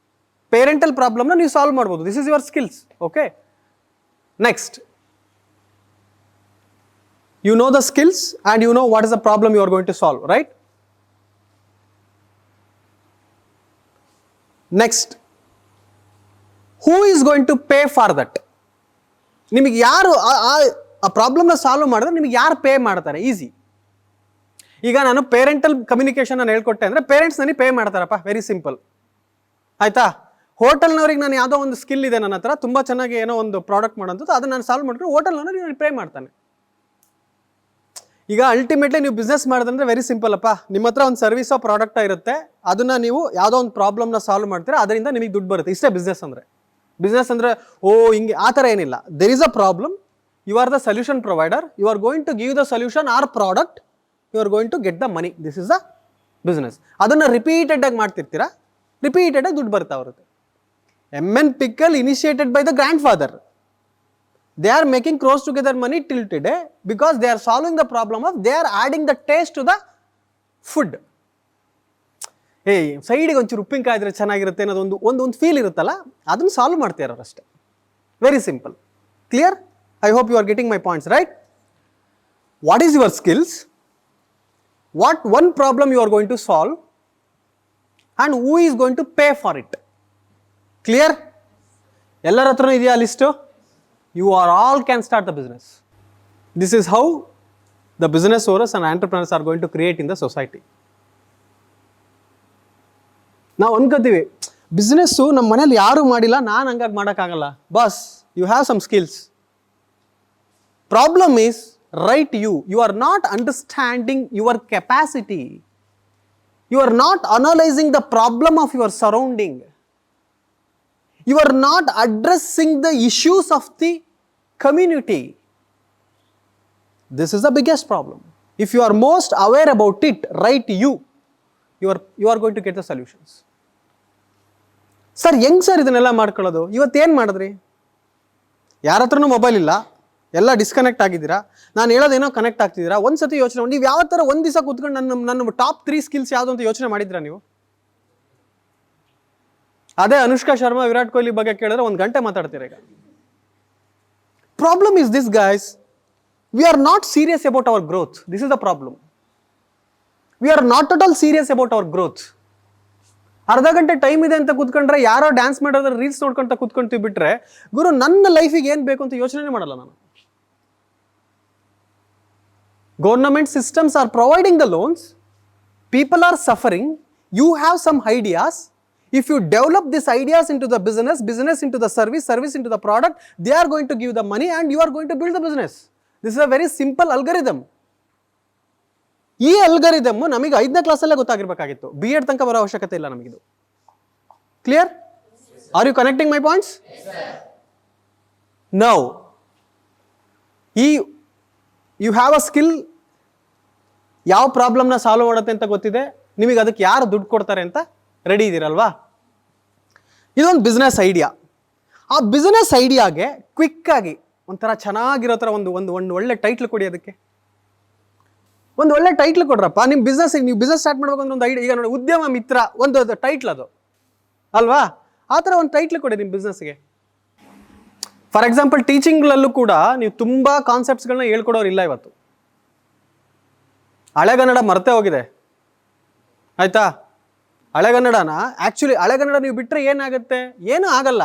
Parental ಪ್ರಾಬ್ಲಮ್ನ ನೀವು ಸಾಲ್ವ್ ಮಾಡ್ಬೋದು. This is your skills. Okay, next, you know the skills and you know what is the problem you are going to solve, right? Next, who is going to pay for that? ನಿಮಗೆ ಯಾರು ಆ ಪ್ರಾಬ್ಲಮ್ನ solve ಮಾಡಿದ್ರೆ ನಿಮಗೆ ಯಾರು pay ಮಾಡ್ತಾರೆ? Easy. ಈಗ ನಾನು parental communication ನಾನು ಹೇಳ್ಕೊಟ್ಟೆ ಅಂದರೆ ಪೇರೆಂಟ್ಸ್ ನನಗೆ ಪೇ ಮಾಡ್ತಾರಪ್ಪ. ವೆರಿ ಸಿಂಪಲ್, ಆಯಿತಾ? ಹೋಟೆಲ್ನವ್ರಿಗೆ ನಾನು ಯಾವುದೋ ಒಂದು ಸ್ಕಿಲ್ ಇದೆ ನನ್ನ ಹತ್ರ, ತುಂಬ ಚೆನ್ನಾಗಿ ಏನೋ ಒಂದು ಪ್ರಾಡಕ್ಟ್ ಮಾಡೋಂಥದ್ದು, ಅದನ್ನು ನಾನು ಸಾಲ್ವ್ ಮಾಡಿದ್ರೆ ಹೋಟೆಲ್ನವ್ರು ನನಗೆ ಪೇ ಮಾಡ್ತಾನೆ. ಈಗ ಅಲ್ಟಿಮೇಟ್ಲಿ ನೀವು ಬಿಸ್ನೆಸ್ ಮಾಡಿದ್ರೆ ವೆರಿ ಸಿಂಪಲ್ ಅಪ್ಪ. ನಿಮ್ಮ ಹತ್ರ ಒಂದು ಸರ್ವಿಸೋ ಪ್ರಾಡಕ್ಟ ಇರುತ್ತೆ, ಅದನ್ನು ನೀವು ಯಾವುದೋ ಒಂದು ಪ್ರಾಬ್ಲಮ್ನ ಸಾಲ್ವ್ ಮಾಡ್ತೀರಾ, ಅದರಿಂದ ನಿಮಗೆ ದುಡ್ಡು ಬರುತ್ತೆ. ಇಷ್ಟೇ ಬಿಸ್ನೆಸ್ ಅಂದರೆ. ಬಿಸ್ನೆಸ್ ಅಂದರೆ ಹಿಂಗೆ ಆ ಥರ ಏನಿಲ್ಲ. There is a problem, you are the solution provider, you are going to give the solution or product, you are going to get the money. This is the business. ಅದನ್ನು ರಿಪೀಟೆಡಾಗಿ ಮಾಡ್ತಿರ್ತೀರಾ, ರಿಪೀಟೆಡಾಗಿ ದುಡ್ಡು ಬರ್ತಾ ಬರುತ್ತೆ. MN Pickle initiated by the grandfather. They are making close together money till today because they are solving the problem of they are adding the taste to the food. ಸೈಡಿಗೆ ಒಂಚೂರು ಉಪ್ಪಿನಕಾಯಿ ಇದ್ರೆ ಚೆನ್ನಾಗಿರುತ್ತೆ ಅನ್ನೋದು ಒಂದು ಫೀಲ್ ಇರುತ್ತಲ್ಲ, ಅದನ್ನು ಸಾಲ್ವ್ ಮಾಡ್ತೀರ ಅಷ್ಟೇ. Very simple. Clear? I hope you are getting my points, right? What is your skills? What one problem you are going to solve and who is going to pay for it? Clear? ಎಲ್ಲರ ಹತ್ರನೂ ಇದೆಯಾ list? You are all can start the business. This is how the business owners and entrepreneurs are going to create in the society. ನಾವು ಅನ್ಕೋತೀವಿ business ನಮ್ಮ ಮನೇಲಿ ಯಾರೂ ಮಾಡಿಲ್ಲ, ನಾನು ಹಂಗಾಗಿ ಮಾಡೋಕ್ಕಾಗಲ್ಲ. Boss, you have some skills. Problem is right you are not understanding your capacity. You are not analysing the problem of your surrounding. You are not addressing the issues of the community. This is the biggest problem. If you are most aware about it, right, you are going to get the solutions. Sir, ಹೆಂಗ್ sir ಇದನ್ನೆಲ್ಲ ಮಾಡ್ಕೊಳ್ಳೋದು? ಇವತ್ತೇನು ಮಾಡಿದ್ರಿ? ಯಾರ ಹತ್ರನೂ mobile ಇಲ್ಲ, ಎಲ್ಲ disconnect ಆಗಿದ್ದೀರಾ. ನಾನು ಹೇಳೋದೇನೋ ಕನೆಕ್ಟ್ ಆಗ್ತಿದ್ದೀರಾ. ಒಂದು ಸತಿ ಯೋಚನೆ ಮಾಡಿ, ನೀವು ಯಾವ ಥರ ಒಂದು ದಿವಸ ಕೂತ್ಕೊಂಡು ನನ್ನ ಟಾಪ್ 3 ಸ್ಕಿಲ್ಸ್ ಯಾವುದು ಅಂತ ಯೋಚನೆ ಮಾಡಿದ್ದೀರಾ ನೀವು? ಅದೇ ಅನುಷ್ಕಾ ಶರ್ಮಾ, ವಿರಾಟ್ ಕೊಹ್ಲಿ ಬಗ್ಗೆ ಕೇಳಿದ್ರೆ 1 ಗಂಟೆ ಮಾತಾಡ್ತೀರ. ಈಗ problem is this guys, we are not serious about our growth. This is the problem. We are not at all serious about our growth. ಅರ್ಧ ಗಂಟೆ ಟೈಮ್ ಇದೆ ಅಂತ ಕೂತ್ಕೊಂಡ್ರೆ, ಯಾರೋ ಡ್ಯಾನ್ಸ್ ಮಾಡೋದ್ರೆ ರೀಲ್ಸ್ ನೋಡ್ಕೊಂತ ಕೂತ್ಕೊಂತೀವಿ ಬಿಟ್ರೆ, ಗುರು ನನ್ನ ಲೈಫಿಗೆ ಏನು ಬೇಕು ಅಂತ ಯೋಚನೆ ಮಾಡಲ್ಲ ನಾನು. Government systems are providing the loans, people are suffering, you have some ideas. If you develop these ideas into the business into the service into the product, they are going to give the money and you are going to build the business. This is a very simple algorithm. ಈ algorithm ನಮಗೆ 5ನೇ ಕ್ಲಾಸಲ್ಲೇ ಗೊತ್ತಾಗಿರ್ಬೇಕಾಗಿತ್ತು. BEd ತನಕ ಬರೋ ಅವಶ್ಯಕತೆ ಇಲ್ಲ ನಮಗಿದು. Clear? Are you connecting my points? Now you have a skill. ಯಾವ ಪ್ರಾಬ್ಲಮ್ನ ಸಾಲ್ವ್ ಮಾಡುತ್ತೆ ಅಂತ ಗೊತ್ತಿದೆ, ನಿಮಗೆ ಅದಕ್ಕೆ ಯಾರು ದುಡ್ಡು ಕೊಡ್ತಾರೆ ಅಂತ ರೆಡಿ ಇದ್ದೀರಲ್ವಾ? ಇದೊಂದು ಬಿಸ್ನೆಸ್ ಐಡಿಯಾ. ಆ ಬಿಸ್ನೆಸ್ ಐಡಿಯಾಗೆ ಕ್ವಿಕ್ಕಾಗಿ ಒಂಥರ ಚೆನ್ನಾಗಿರೋ ಥರ ಒಂದು ಒಳ್ಳೆ ಟೈಟ್ಲ್ ಕೊಡಿ. ಅದಕ್ಕೆ ಒಂದು ಒಳ್ಳೆ ಟೈಟ್ಲ್ ಕೊಡ್ರಪ್ಪ. ನಿಮ್ಮ ನೀವು ಬಿಸ್ನೆಸ್ ಸ್ಟಾರ್ಟ್ ಮಾಡ್ಬೇಕಂದ್ರೆ ಒಂದು ಐಡಿಯಾ, ಈಗ ನೋಡಿ ಉದ್ಯಮ ಮಿತ್ರ ಒಂದು ಟೈಟ್ಲ್ ಅದು ಅಲ್ವಾ? ಆ ಥರ ಒಂದು ಟೈಟ್ಲ್ ಕೊಡಿ ನಿಮ್ಮ ಬಿಸ್ನೆಸ್ಗೆ. ಫಾರ್ ಎಕ್ಸಾಂಪಲ್ ಟೀಚಿಂಗ್ಗಳಲ್ಲೂ ಕೂಡ ನೀವು ತುಂಬ ಕಾನ್ಸೆಪ್ಟ್ಸ್ಗಳನ್ನ ಹೇಳ್ಕೊಡೋರಿಲ್ಲ ಇವತ್ತು. ಹಳೆಗನ್ನಡ ಮರ್ತೇ ಹೋಗಿದೆ ಆಯಿತಾ? ಹಳೆಗನ್ನಡನ ಆ್ಯಕ್ಚುಲಿ ಹಳೆಗನ್ನಡ ನೀವು ಬಿಟ್ಟರೆ ಏನಾಗುತ್ತೆ? ಏನೂ ಆಗಲ್ಲ.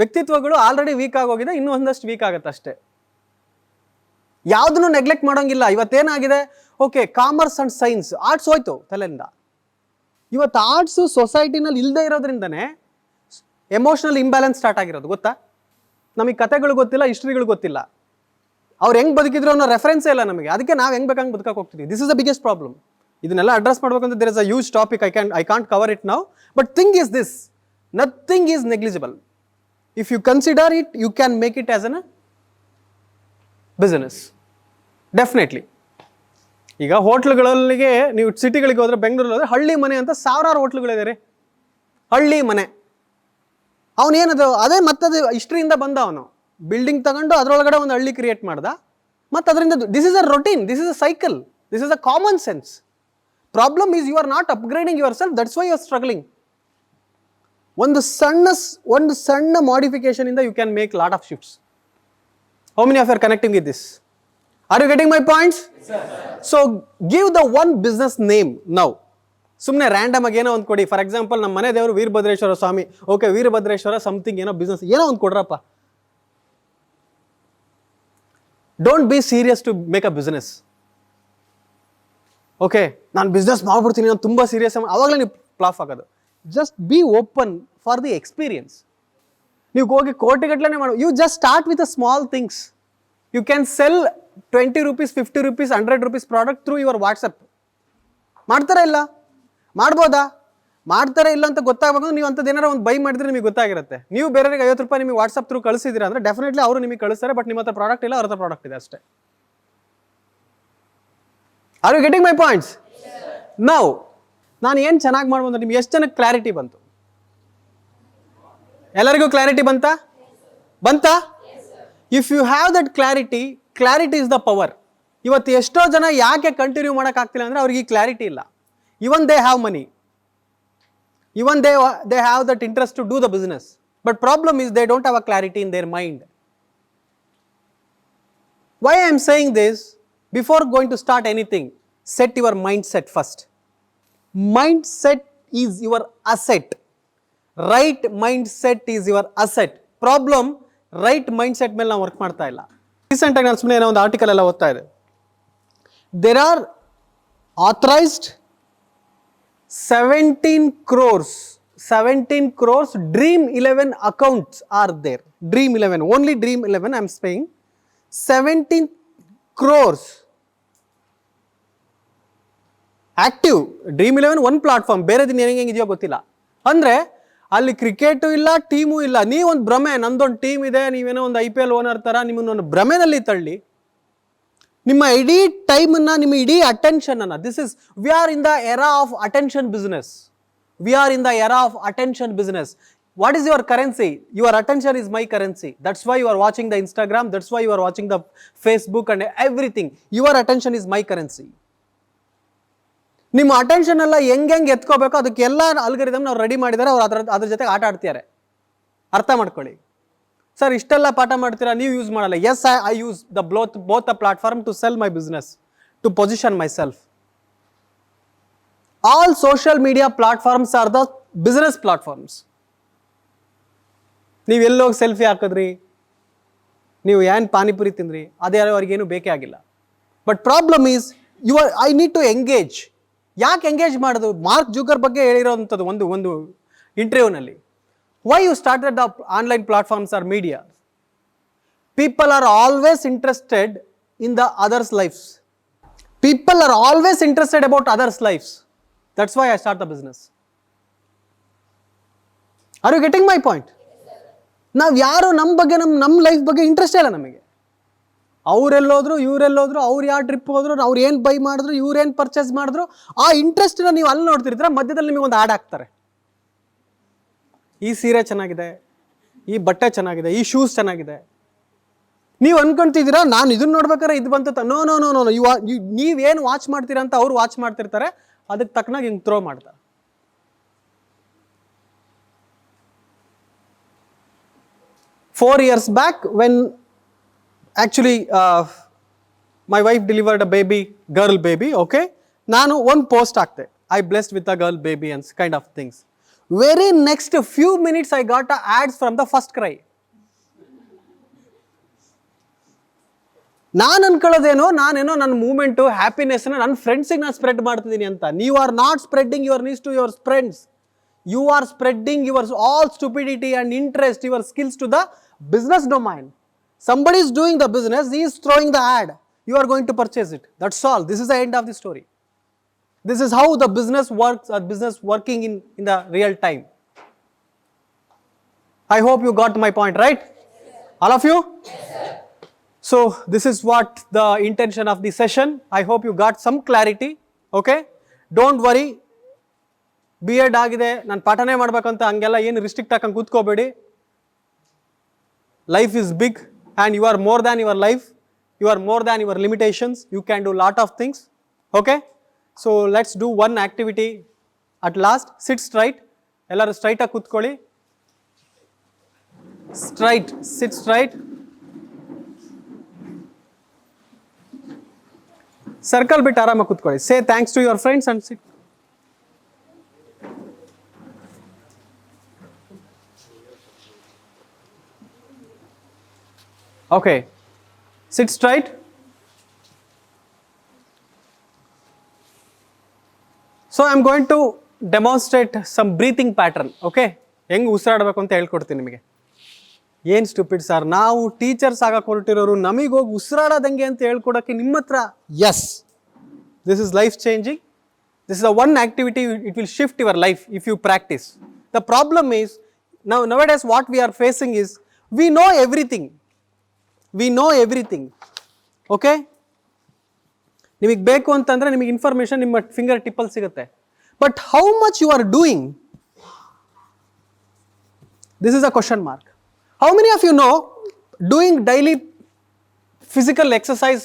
ವ್ಯಕ್ತಿತ್ವಗಳು ಆಲ್ರೆಡಿ ವೀಕ್ ಆಗೋಗಿದೆ, ಇನ್ನೂ ಒಂದಷ್ಟು ವೀಕ್ ಆಗುತ್ತೆ ಅಷ್ಟೇ. ಯಾವುದನ್ನು ನೆಗ್ಲೆಕ್ಟ್ ಮಾಡೋಂಗಿಲ್ಲ. ಇವತ್ತೇನಾಗಿದೆ, okay commerce and science, arts ಹೋಯ್ತು ತಲೆಯಿಂದ. ಇವತ್ತು ಆರ್ಟ್ಸು ಸೊಸೈಟಿನಲ್ಲಿ ಇಲ್ಲದೆ ಇರೋದ್ರಿಂದನೇ ಎಮೋಷನಲ್ ಇಂಬ್ಯಾಲೆನ್ಸ್ ಸ್ಟಾರ್ಟ್ ಆಗಿರೋದು. ಗೊತ್ತಾ? ನಮಗೆ ಕತೆಗಳು ಗೊತ್ತಿಲ್ಲ, ಹಿಸ್ಟ್ರಿಗಳು ಗೊತ್ತಿಲ್ಲ, ಅವ್ರು ಹೆಂಗೆ ಬದುಕಿದ್ರು ಅನ್ನೋ ರೆಫರೆನ್ಸೇ ಇಲ್ಲ ನಮಗೆ. ಅದಕ್ಕೆ ನಾವು ಹೆಂಗೆ ಬೇಕಂಗೆ ಬದುಕಕ್ಕೆ ಹೋಗ್ತೀವಿ. This is the biggest problem. ಇದನ್ನೆಲ್ಲ ಅಡ್ರೆಸ್ ಮಾಡ್ಬೇಕಂದ್ರೆ there is a huge topic. I can't cover it now, but thing is this, nothing is negligible. If you consider it, you can make it as an business definitely. ಈಗ ಹೋಟ್ಲುಗಳಿಗೆ ನೀವು ಸಿಟಿಗಳಿಗೆ ಹೋದ್ರೆ, ಬೆಂಗಳೂರಲ್ಲಿ ಹೋದ್ರೆ ಹಳ್ಳಿ ಮನೆ ಅಂತ ಸಾವಿರಾರು ಹೋಟ್ಲುಗಳಿದೆ ರೀ. ಹಳ್ಳಿ ಮನೆ ಅವನೇನದು ಅದೇ ಮತ್ತದು ಹಿಸ್ಟ್ರಿಯಿಂದ ಬಂದ. ಅವನು ಬಿಲ್ಡಿಂಗ್ ತಗೊಂಡು ಅದರೊಳಗಡೆ ಒಂದು ಹಳ್ಳಿ ಕ್ರಿಯೇಟ್ ಮಾಡ್ದ, ಮತ್ತು ಅದರಿಂದ this is a routine, this is a cycle, this is a common sense. Problem is you are not upgrading your self, that's why you are struggling. ಒಂದು ಸಣ್ಣ ಮಾಡಿಫಿಕೇಶನ್ ಇಂದ you can make lot of shifts. How many of you are connecting with this? Are you getting my points? So give the one business name now. ಸುಮ್ಮನೆ random ಆಗಿ ಏನೋ ಒಂದು ಕೊಡಿ. For example ನಮ್ಮ ಮನೆ ದೇವರು ವೀರಭದ್ರೇಶ್ವರ ಸ್ವಾಮಿ, ಓಕೆ ವೀರಭದ್ರೇಶ್ವರ ಸಮಥಿಂಗ್ ಏನೋ business, ಏನೋ ಒಂದು ಕೊಡ್ರಪ್ಪ. Don't be serious to make a business. Okay ನಾನು ಬಿಸ್ನೆಸ್ ಮಾಡ್ಬಿಡ್ತೀನಿ, ನಾನು ತುಂಬ ಸೀರಿಯಸ್, ಆವಾಗಲೇ ನೀವು ಫ್ಲಾಪ್ ಆಗೋದು. Just be open for the experience. ನೀವು ಹೋಗಿ ಕೋಟಿಗಟ್ಟಲೆ ಮಾಡೋ, you just start with a small things. You can sell 20 rupees, 50 rupees, 100 rupees product through your WhatsApp. ಮಾಡ್ತಾರಾ ಇಲ್ಲ? ಮಾಡ್ಬೋದಾ? ಮಾಡ್ತಾರೆ ಇಲ್ಲ ಅಂತ ಗೊತ್ತಾಗಬೇಕು. ನೀವು ಅಂಥದ್ದು ಏನಾರು ಒಂದು ಬೈ ಮಾಡಿದ್ರೆ ನಿಮಗೆ ಗೊತ್ತಾಗಿರುತ್ತೆ. ನೀವು ಬೇರೆಯವರಿಗೆ 50 ರೂಪಾಯಿ ನಿಮಗೆ ವಾಟ್ಸಪ್ ಥ್ರೂ ಕಳಿಸಿದ್ದೀರಾ ಅಂದರೆ ಡೆಫಿನೆಟ್ಲಿ ಅವರು ನಿಮಗೆ ಕಳಿಸ್ತಾರೆ, ಬಟ್ ನಿಮ್ಮ ಹತ್ರ ಪ್ರಾಡಕ್ಟ್ ಇಲ್ಲ, ಅವ್ರ ಹತ್ರ ಪ್ರಾಡಕ್ಟ್ ಇದೆ ಅಷ್ಟೇ. Are you getting my points? Now ನಾನು ಏನು ಚೆನ್ನಾಗಿ ಮಾಡ್ಬೋದು ಅಂದ್ರೆ, ನಿಮ್ಗೆ ಎಷ್ಟು ಜನಕ್ಕೆ ಕ್ಲಾರಿಟಿ ಬಂತು? ಎಲ್ಲರಿಗೂ ಕ್ಲಾರಿಟಿ ಬಂತಾ? If you have that clarity is the power. ಇವತ್ತು ಎಷ್ಟೋ ಜನ ಯಾಕೆ ಕಂಟಿನ್ಯೂ ಮಾಡೋಕ್ಕಾಗ್ತಿಲ್ಲ ಅಂದರೆ ಅವ್ರಿಗೆ ಈ ಕ್ಲಾರಿಟಿ ಇಲ್ಲ. Even they have money, even they have that interest to do the business, but problem is they don't have a clarity in their mind. Why I am saying this? Before going to start anything, set your mind set first. Mind set is your asset. Right mind set is your asset. Problem right mind set ಮೇಲೆ ನಾವು work ಮಾಡ್ತಾ ಇಲ್ಲ. ರೀಸೆಂಟಾಗಿ ನಾನು ಸುಮ್ಮನೆ ಏನೋ ಒಂದು article ಎಲ್ಲ ಓದ್ತಾ ಇದೆ. There are authorised 17 crores Dream 11 accounts are there. Dream 11, only Dream 11 I am saying. 17 crores active. Dream 11 ಒಂದು ಪ್ಲಾಟ್ಫಾರ್ಮ್, ಬೇರೆದಿನ ಹೆಂಗಿದೆಯೋ ಗೊತ್ತಿಲ್ಲ. ಅಂದರೆ ಅಲ್ಲಿ ಕ್ರಿಕೆಟು ಇಲ್ಲ, ಟೀಮು ಇಲ್ಲ. ನೀವೊಂದು ಭ್ರಮೆ, ನಂದೊಂದು ಟೀಮ್ ಇದೆ, ನೀವೇನೋ ಒಂದು IPL ಓನರ್ ಥರ ನಿಮ್ಮನ್ನೊಂದು ಭ್ರಮೆನಲ್ಲಿ ತಳ್ಳಿ ನಿಮ್ಮ ಇಡೀ ಟೈಮನ್ನು, ನಿಮ್ಮ ಇಡೀ ಅಟೆನ್ಷನನ್ನು, we are in the era of attention business. What is your currency? Your attention is my currency. That's why you are watching the Instagram, that's why you are watching the Facebook and everything. Your attention is my currency. ನಿಮ್ಮ attention ಎಲ್ಲ ಹೆಂಗೆ ಎತ್ಕೋಬೇಕು ಅದಕ್ಕೆಲ್ಲ algorithm ನಾವು ready ಮಾಡಿದ್ದಾರೆ. ಅವ್ರು ಅದ್ರ ಜೊತೆಗೆ ಆಟ ಆಡ್ತಿದ್ದಾರೆ. ಅರ್ಥ ಮಾಡ್ಕೊಳ್ಳಿ. ಸರ್ ಇಷ್ಟೆಲ್ಲ ಪಾಠ ಮಾಡ್ತೀರಾ, ನೀವು ಯೂಸ್ ಮಾಡಲ್ಲ. Yes, I use both the platform to sell my business, to position my self. All social media platforms are the business platforms. ನೀವು ಎಲ್ಲೋಗಿ ಸೆಲ್ಫಿ ಹಾಕಿದ್ರಿ, ನೀವು ಏನು ಪಾನಿಪುರಿ ತಿಂದ್ರಿ, ಅದೇ ಅವ್ರಿಗೇನು ಬೇಕೇ ಆಗಿಲ್ಲ. But problem is I need to engage. ಯಾಕೆ ಎಂಗೇಜ್ ಮಾಡೋದು? ಮಾರ್ಕ್ ಜೂಕರ್ ಬಗ್ಗೆ ಹೇಳಿರೋವಂಥದ್ದು ಒಂದು ಇಂಟರ್ವ್ಯೂನಲ್ಲಿ. Why you started the online platforms or media? People are always interested in the others lifes. People are always interested about others lifes. That's why I start the business. Are you getting my point? ನಾವು ಯಾರು ನಮ್ಮ ಬಗ್ಗೆ, ನಮ್ಮ life ಬಗ್ಗೆ ಇಂಟ್ರೆಸ್ಟೇ ಇಲ್ಲ ನಮಗೆ. ಅವರೆಲ್ಲೋದ್ರು, ಇವರೆಲ್ಲೋದ್ರು, ಅವ್ರು ಯಾವ ಟ್ರಿಪ್ ಹೋದ್ರು, ಅವ್ರು ಏನು ಬೈ ಮಾಡಿದ್ರು, ಇವ್ರೇನು ಪರ್ಚೇಸ್ ಮಾಡಿದ್ರು, ಆ ಇಂಟ್ರೆಸ್ಟನ್ನ ನೀವು ಅಲ್ಲಿ ನೋಡ್ತಿರ್ತೀರ. ಮಧ್ಯದಲ್ಲಿ ನಿಮಗೆ ಒಂದು ಆಡ್ ಹಾಕ್ತಾರೆ. ಈ ಸೀರೆ ಚೆನ್ನಾಗಿದೆ, ಈ ಬಟ್ಟೆ ಚೆನ್ನಾಗಿದೆ, ಈ ಶೂಸ್ ಚೆನ್ನಾಗಿದೆ. ನೀವು ಅನ್ಕೊಂತಿದ್ದೀರಾ ನಾನು ಇದನ್ನ ನೋಡ್ಬೇಕಾದ್ರೆ ಇದು ಬಂತ. ನೋ ನೋ ನೋ ನೋ ನೀವೇನು ವಾಚ್ ಮಾಡ್ತೀರಾ ಅಂತ ಅವ್ರು ವಾಚ್ ಮಾಡ್ತಿರ್ತಾರೆ, ಅದಕ್ಕೆ ತಕ್ಕನಾಗ ಹಿಂಗೆ ಥ್ರೋ ಮಾಡ್ತಾರೆ. Four years back, when actually my wife delivered a baby, girl baby, okay, ನಾನು ಒಂದು post ಹಾಕ್ತೆ, I blessed with a girl baby and kind of things. Very next few minutes I got ads from the first cry. ನಾನು ಅನ್ಕೊಳ್ಳೋದೇನೋ ನಾನೇನೋ ನನ್ನ moment ಹ್ಯಾಪಿನೆಸ್ನ ನನ್ನ ಫ್ರೆಂಡ್ಸಿಗೆ ನಾನು spread ಮಾಡ್ತಿದ್ದೀನಿ ಅಂತ. ನೀವು are not spreading your needs to your friends. You are spreading your all stupidity and interest, your skills to the business domain. Somebody is doing the business, he is throwing the ad. You are going to purchase it. That's all. This is the end of the story. This is how the business works, or business working in the real time. I hope you got my point, right? All of you? Yes, sir. So this is what the intention of the session. I hope you got some clarity. Okay? Don't worry. B.Ed ಆಗಿದೆ, ನಾನು ಪಾಠನೇ ಮಾಡ್ಬೇಕಂತ ಹಂಗೆಲ್ಲ ಏನು restrict ಹಾಕಂಗೆ ಕೂತ್ಕೋಬೇಡಿ. Life is big and you are more than your life. You are more than your limitations. You can do lot of things. Okay, so let's do one activity at last. Sit straight. ಎಲ್ಲರೂ ಸ್ಟ್ರೈಟಾಗಿ ಕೂತ್ಕೊಳ್ಳಿ. Straight, ಸಿಟ್ straight. Circle ಬಿಟ್ಟು ಆರಾಮಾಗಿ ಕೂತ್ಕೊಳ್ಳಿ. Say thanks to your friends and sit. Okay, sit straight. So I am going to demonstrate some breathing pattern. Okay, ಹೆಂಗೆ ಉಸಿರಾಡಬೇಕು ಅಂತ ಹೇಳ್ಕೊಡ್ತೀನಿ ನಿಮಗೆ. ಏನು ಸ್ಟುಪಿಡ್ ಸರ್, ನಾವು ಟೀಚರ್ಸ್ ಆಗಕ್ಕೆ ಹೊರಟಿರೋರು ನಮಗೆ ಹೋಗಿ ಉಸಿರಾಡೋದಂಗೆ ಅಂತ ಹೇಳ್ಕೊಡೋಕ್ಕೆ ನಿಮ್ಮ ಹತ್ರ. Yes, this is life changing. This is a one activity, it will shift your life if you practise. The problem is nowadays what we are facing is we know everything. We know everything. Okay? ನಿಮಗೆ ಬೇಕು ಅಂತಂದರೆ ನಿಮಗೆ information ನಿಮ್ಮ finger ಟಿಪ್ಪಲ್ಲಿ ಸಿಗುತ್ತೆ. But how much you are doing, this is a question mark. How many of you know doing daily physical exercise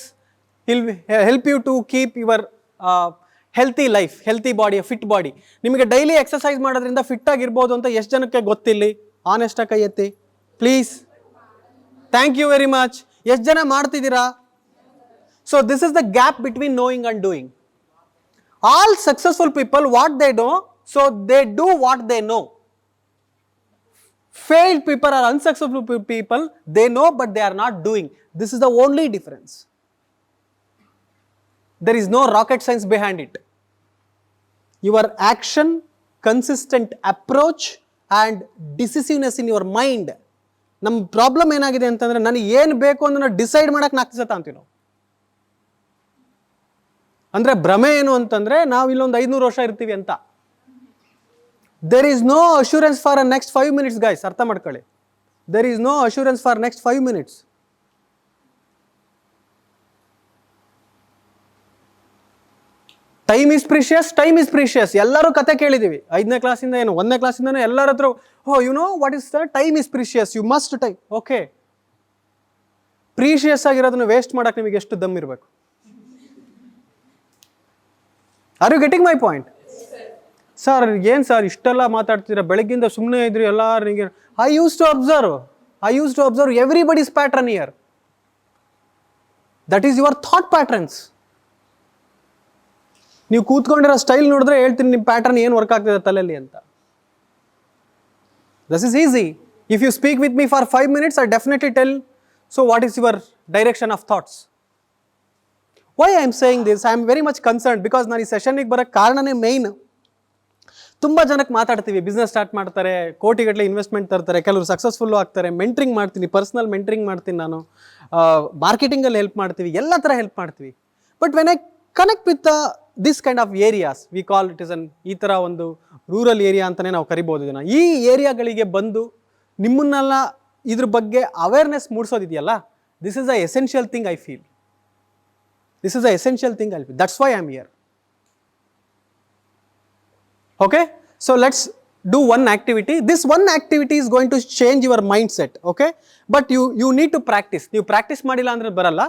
will help you to keep your healthy life, healthy body, fit body. ನಿಮಗೆ daily exercise ಮಾಡೋದ್ರಿಂದ fit ಆಗಿರ್ಬೋದು ಅಂತ ಎಷ್ಟು ಜನಕ್ಕೆ ಗೊತ್ತಿಲ್ಲಿ? ಆನೆಸ್ಟಾಗಿ ಕೈ ಎತ್ತಿ please. Thank you very much. ಎಷ್ಟು ಜನ ಮಾಡ್ತಿದ್ದೀರಾ? So this is the gap between knowing and doing. All successful people what they know, so they do what they know. Failed people or unsuccessful people, they know but they are not doing. This is the only difference. There is no rocket science behind it. Your action, consistent approach and decisiveness in your mind. ನಮ್ಮ problem ಏನಾಗಿದೆ ಅಂತಂದರೆ ನನಗೆ ಏನು ಬೇಕು ಅಂತ ನಾವು decide ಮಾಡೋಕ್ಕೆ 4 ದಿವಸ ಅಂತೀವಿ ನಾವು. ಅಂದರೆ ಭ್ರಮೆ ಏನು ಅಂತಂದರೆ ನಾವು ಇಲ್ಲೊಂದು 500 ವರ್ಷ ಇರ್ತೀವಿ ಅಂತ. There is no assurance for a next 5 minutes, guys. ಅರ್ಥ ಮಾಡ್ಕೊಳ್ಳಿ. There is no assurance for next 5 minutes. Time is precious, time is precious. ಎಲ್ಲರೂ ಕತೆ ಕೇಳಿದ್ದೀವಿ 5ನೇ ಕ್ಲಾಸಿಂದ, ಏನು 1ನೇ ಕ್ಲಾಸಿಂದನೂ ಎಲ್ಲರ ಹತ್ರ, you know what is the time is precious, you must time. Okay, precious ಆಗಿರೋದನ್ನು ವೇಸ್ಟ್ ಮಾಡೋಕ್ಕೆ ನಿಮಗೆ ಎಷ್ಟು ದಮ್ ಇರಬೇಕು? Are you getting my point? Sir ಏನು ಸರ್ ಇಷ್ಟೆಲ್ಲ ಮಾತಾಡ್ತೀರಾ, ಬೆಳಗ್ಗಿಂದ ಸುಮ್ಮನೆ ಇದ್ರಿ ಎಲ್ಲರಿಗೆ. I use to observe everybody's pattern here. That is your thought patterns. ನೀವು ಕೂತ್ಕೊಂಡಿರೋ ಸ್ಟೈಲ್ ನೋಡಿದ್ರೆ ಹೇಳ್ತೀನಿ ನಿಮ್ಮ ಪ್ಯಾಟರ್ನ್ ಏನು ವರ್ಕ್ ಆಗ್ತಿದೆ ತಲೆಯಲ್ಲಿ ಅಂತ. This is easy. If you speak with me for 5 minutes, I definitely tell so what is your direction of thoughts. Why I am saying this? I am very much concerned because ನಾನು ಈ ಸೆಷನ್ಗೆ ಬರೋಕ್ಕೆ ಕಾರಣನೇ main. ತುಂಬ ಜನಕ್ಕೆ ಮಾತಾಡ್ತೀವಿ, business start ಮಾಡ್ತಾರೆ, ಕೋಟಿಗಟ್ಟಲೆ investment ತರ್ತಾರೆ, ಕೆಲವರು ಸಕ್ಸಸ್ಫುಲ್ಲು ಆಗ್ತಾರೆ. ಮೆಂಟ್ರಿಂಗ್ ಮಾಡ್ತೀನಿ, ಪರ್ಸ್ನಲ್ ಮೆಂಟ್ರಿಂಗ್ ಮಾಡ್ತೀನಿ ನಾನು, ಮಾರ್ಕೆಟಿಂಗಲ್ಲಿ ಹೆಲ್ಪ್ ಮಾಡ್ತೀವಿ, ಎಲ್ಲ ಥರ ಹೆಲ್ಪ್ ಮಾಡ್ತೀವಿ. But when I connect with this kind of areas, we call it is ಈ ಥರ ಒಂದು ರೂರಲ್ ಏರಿಯಾ ಅಂತಲೇ ನಾವು ಕರಿಬೋದು ಇದನ್ನು. ಈ ಏರಿಯಾಗಳಿಗೆ ಬಂದು ನಿಮ್ಮನ್ನೆಲ್ಲ ಇದ್ರ ಬಗ್ಗೆ ಅವೇರ್ನೆಸ್ ಮೂಡಿಸೋದಿದೆಯಲ್ಲ, this is a essential thing I feel. This is a essential thing I feel. That's why I am here. Okay, so let's do one activity. This one activity is going to change your mindset, okay? But you need to practice. ನೀವು practice ಮಾಡಿಲ್ಲ ಅಂದ್ರೆ ಬರಲ್ಲ.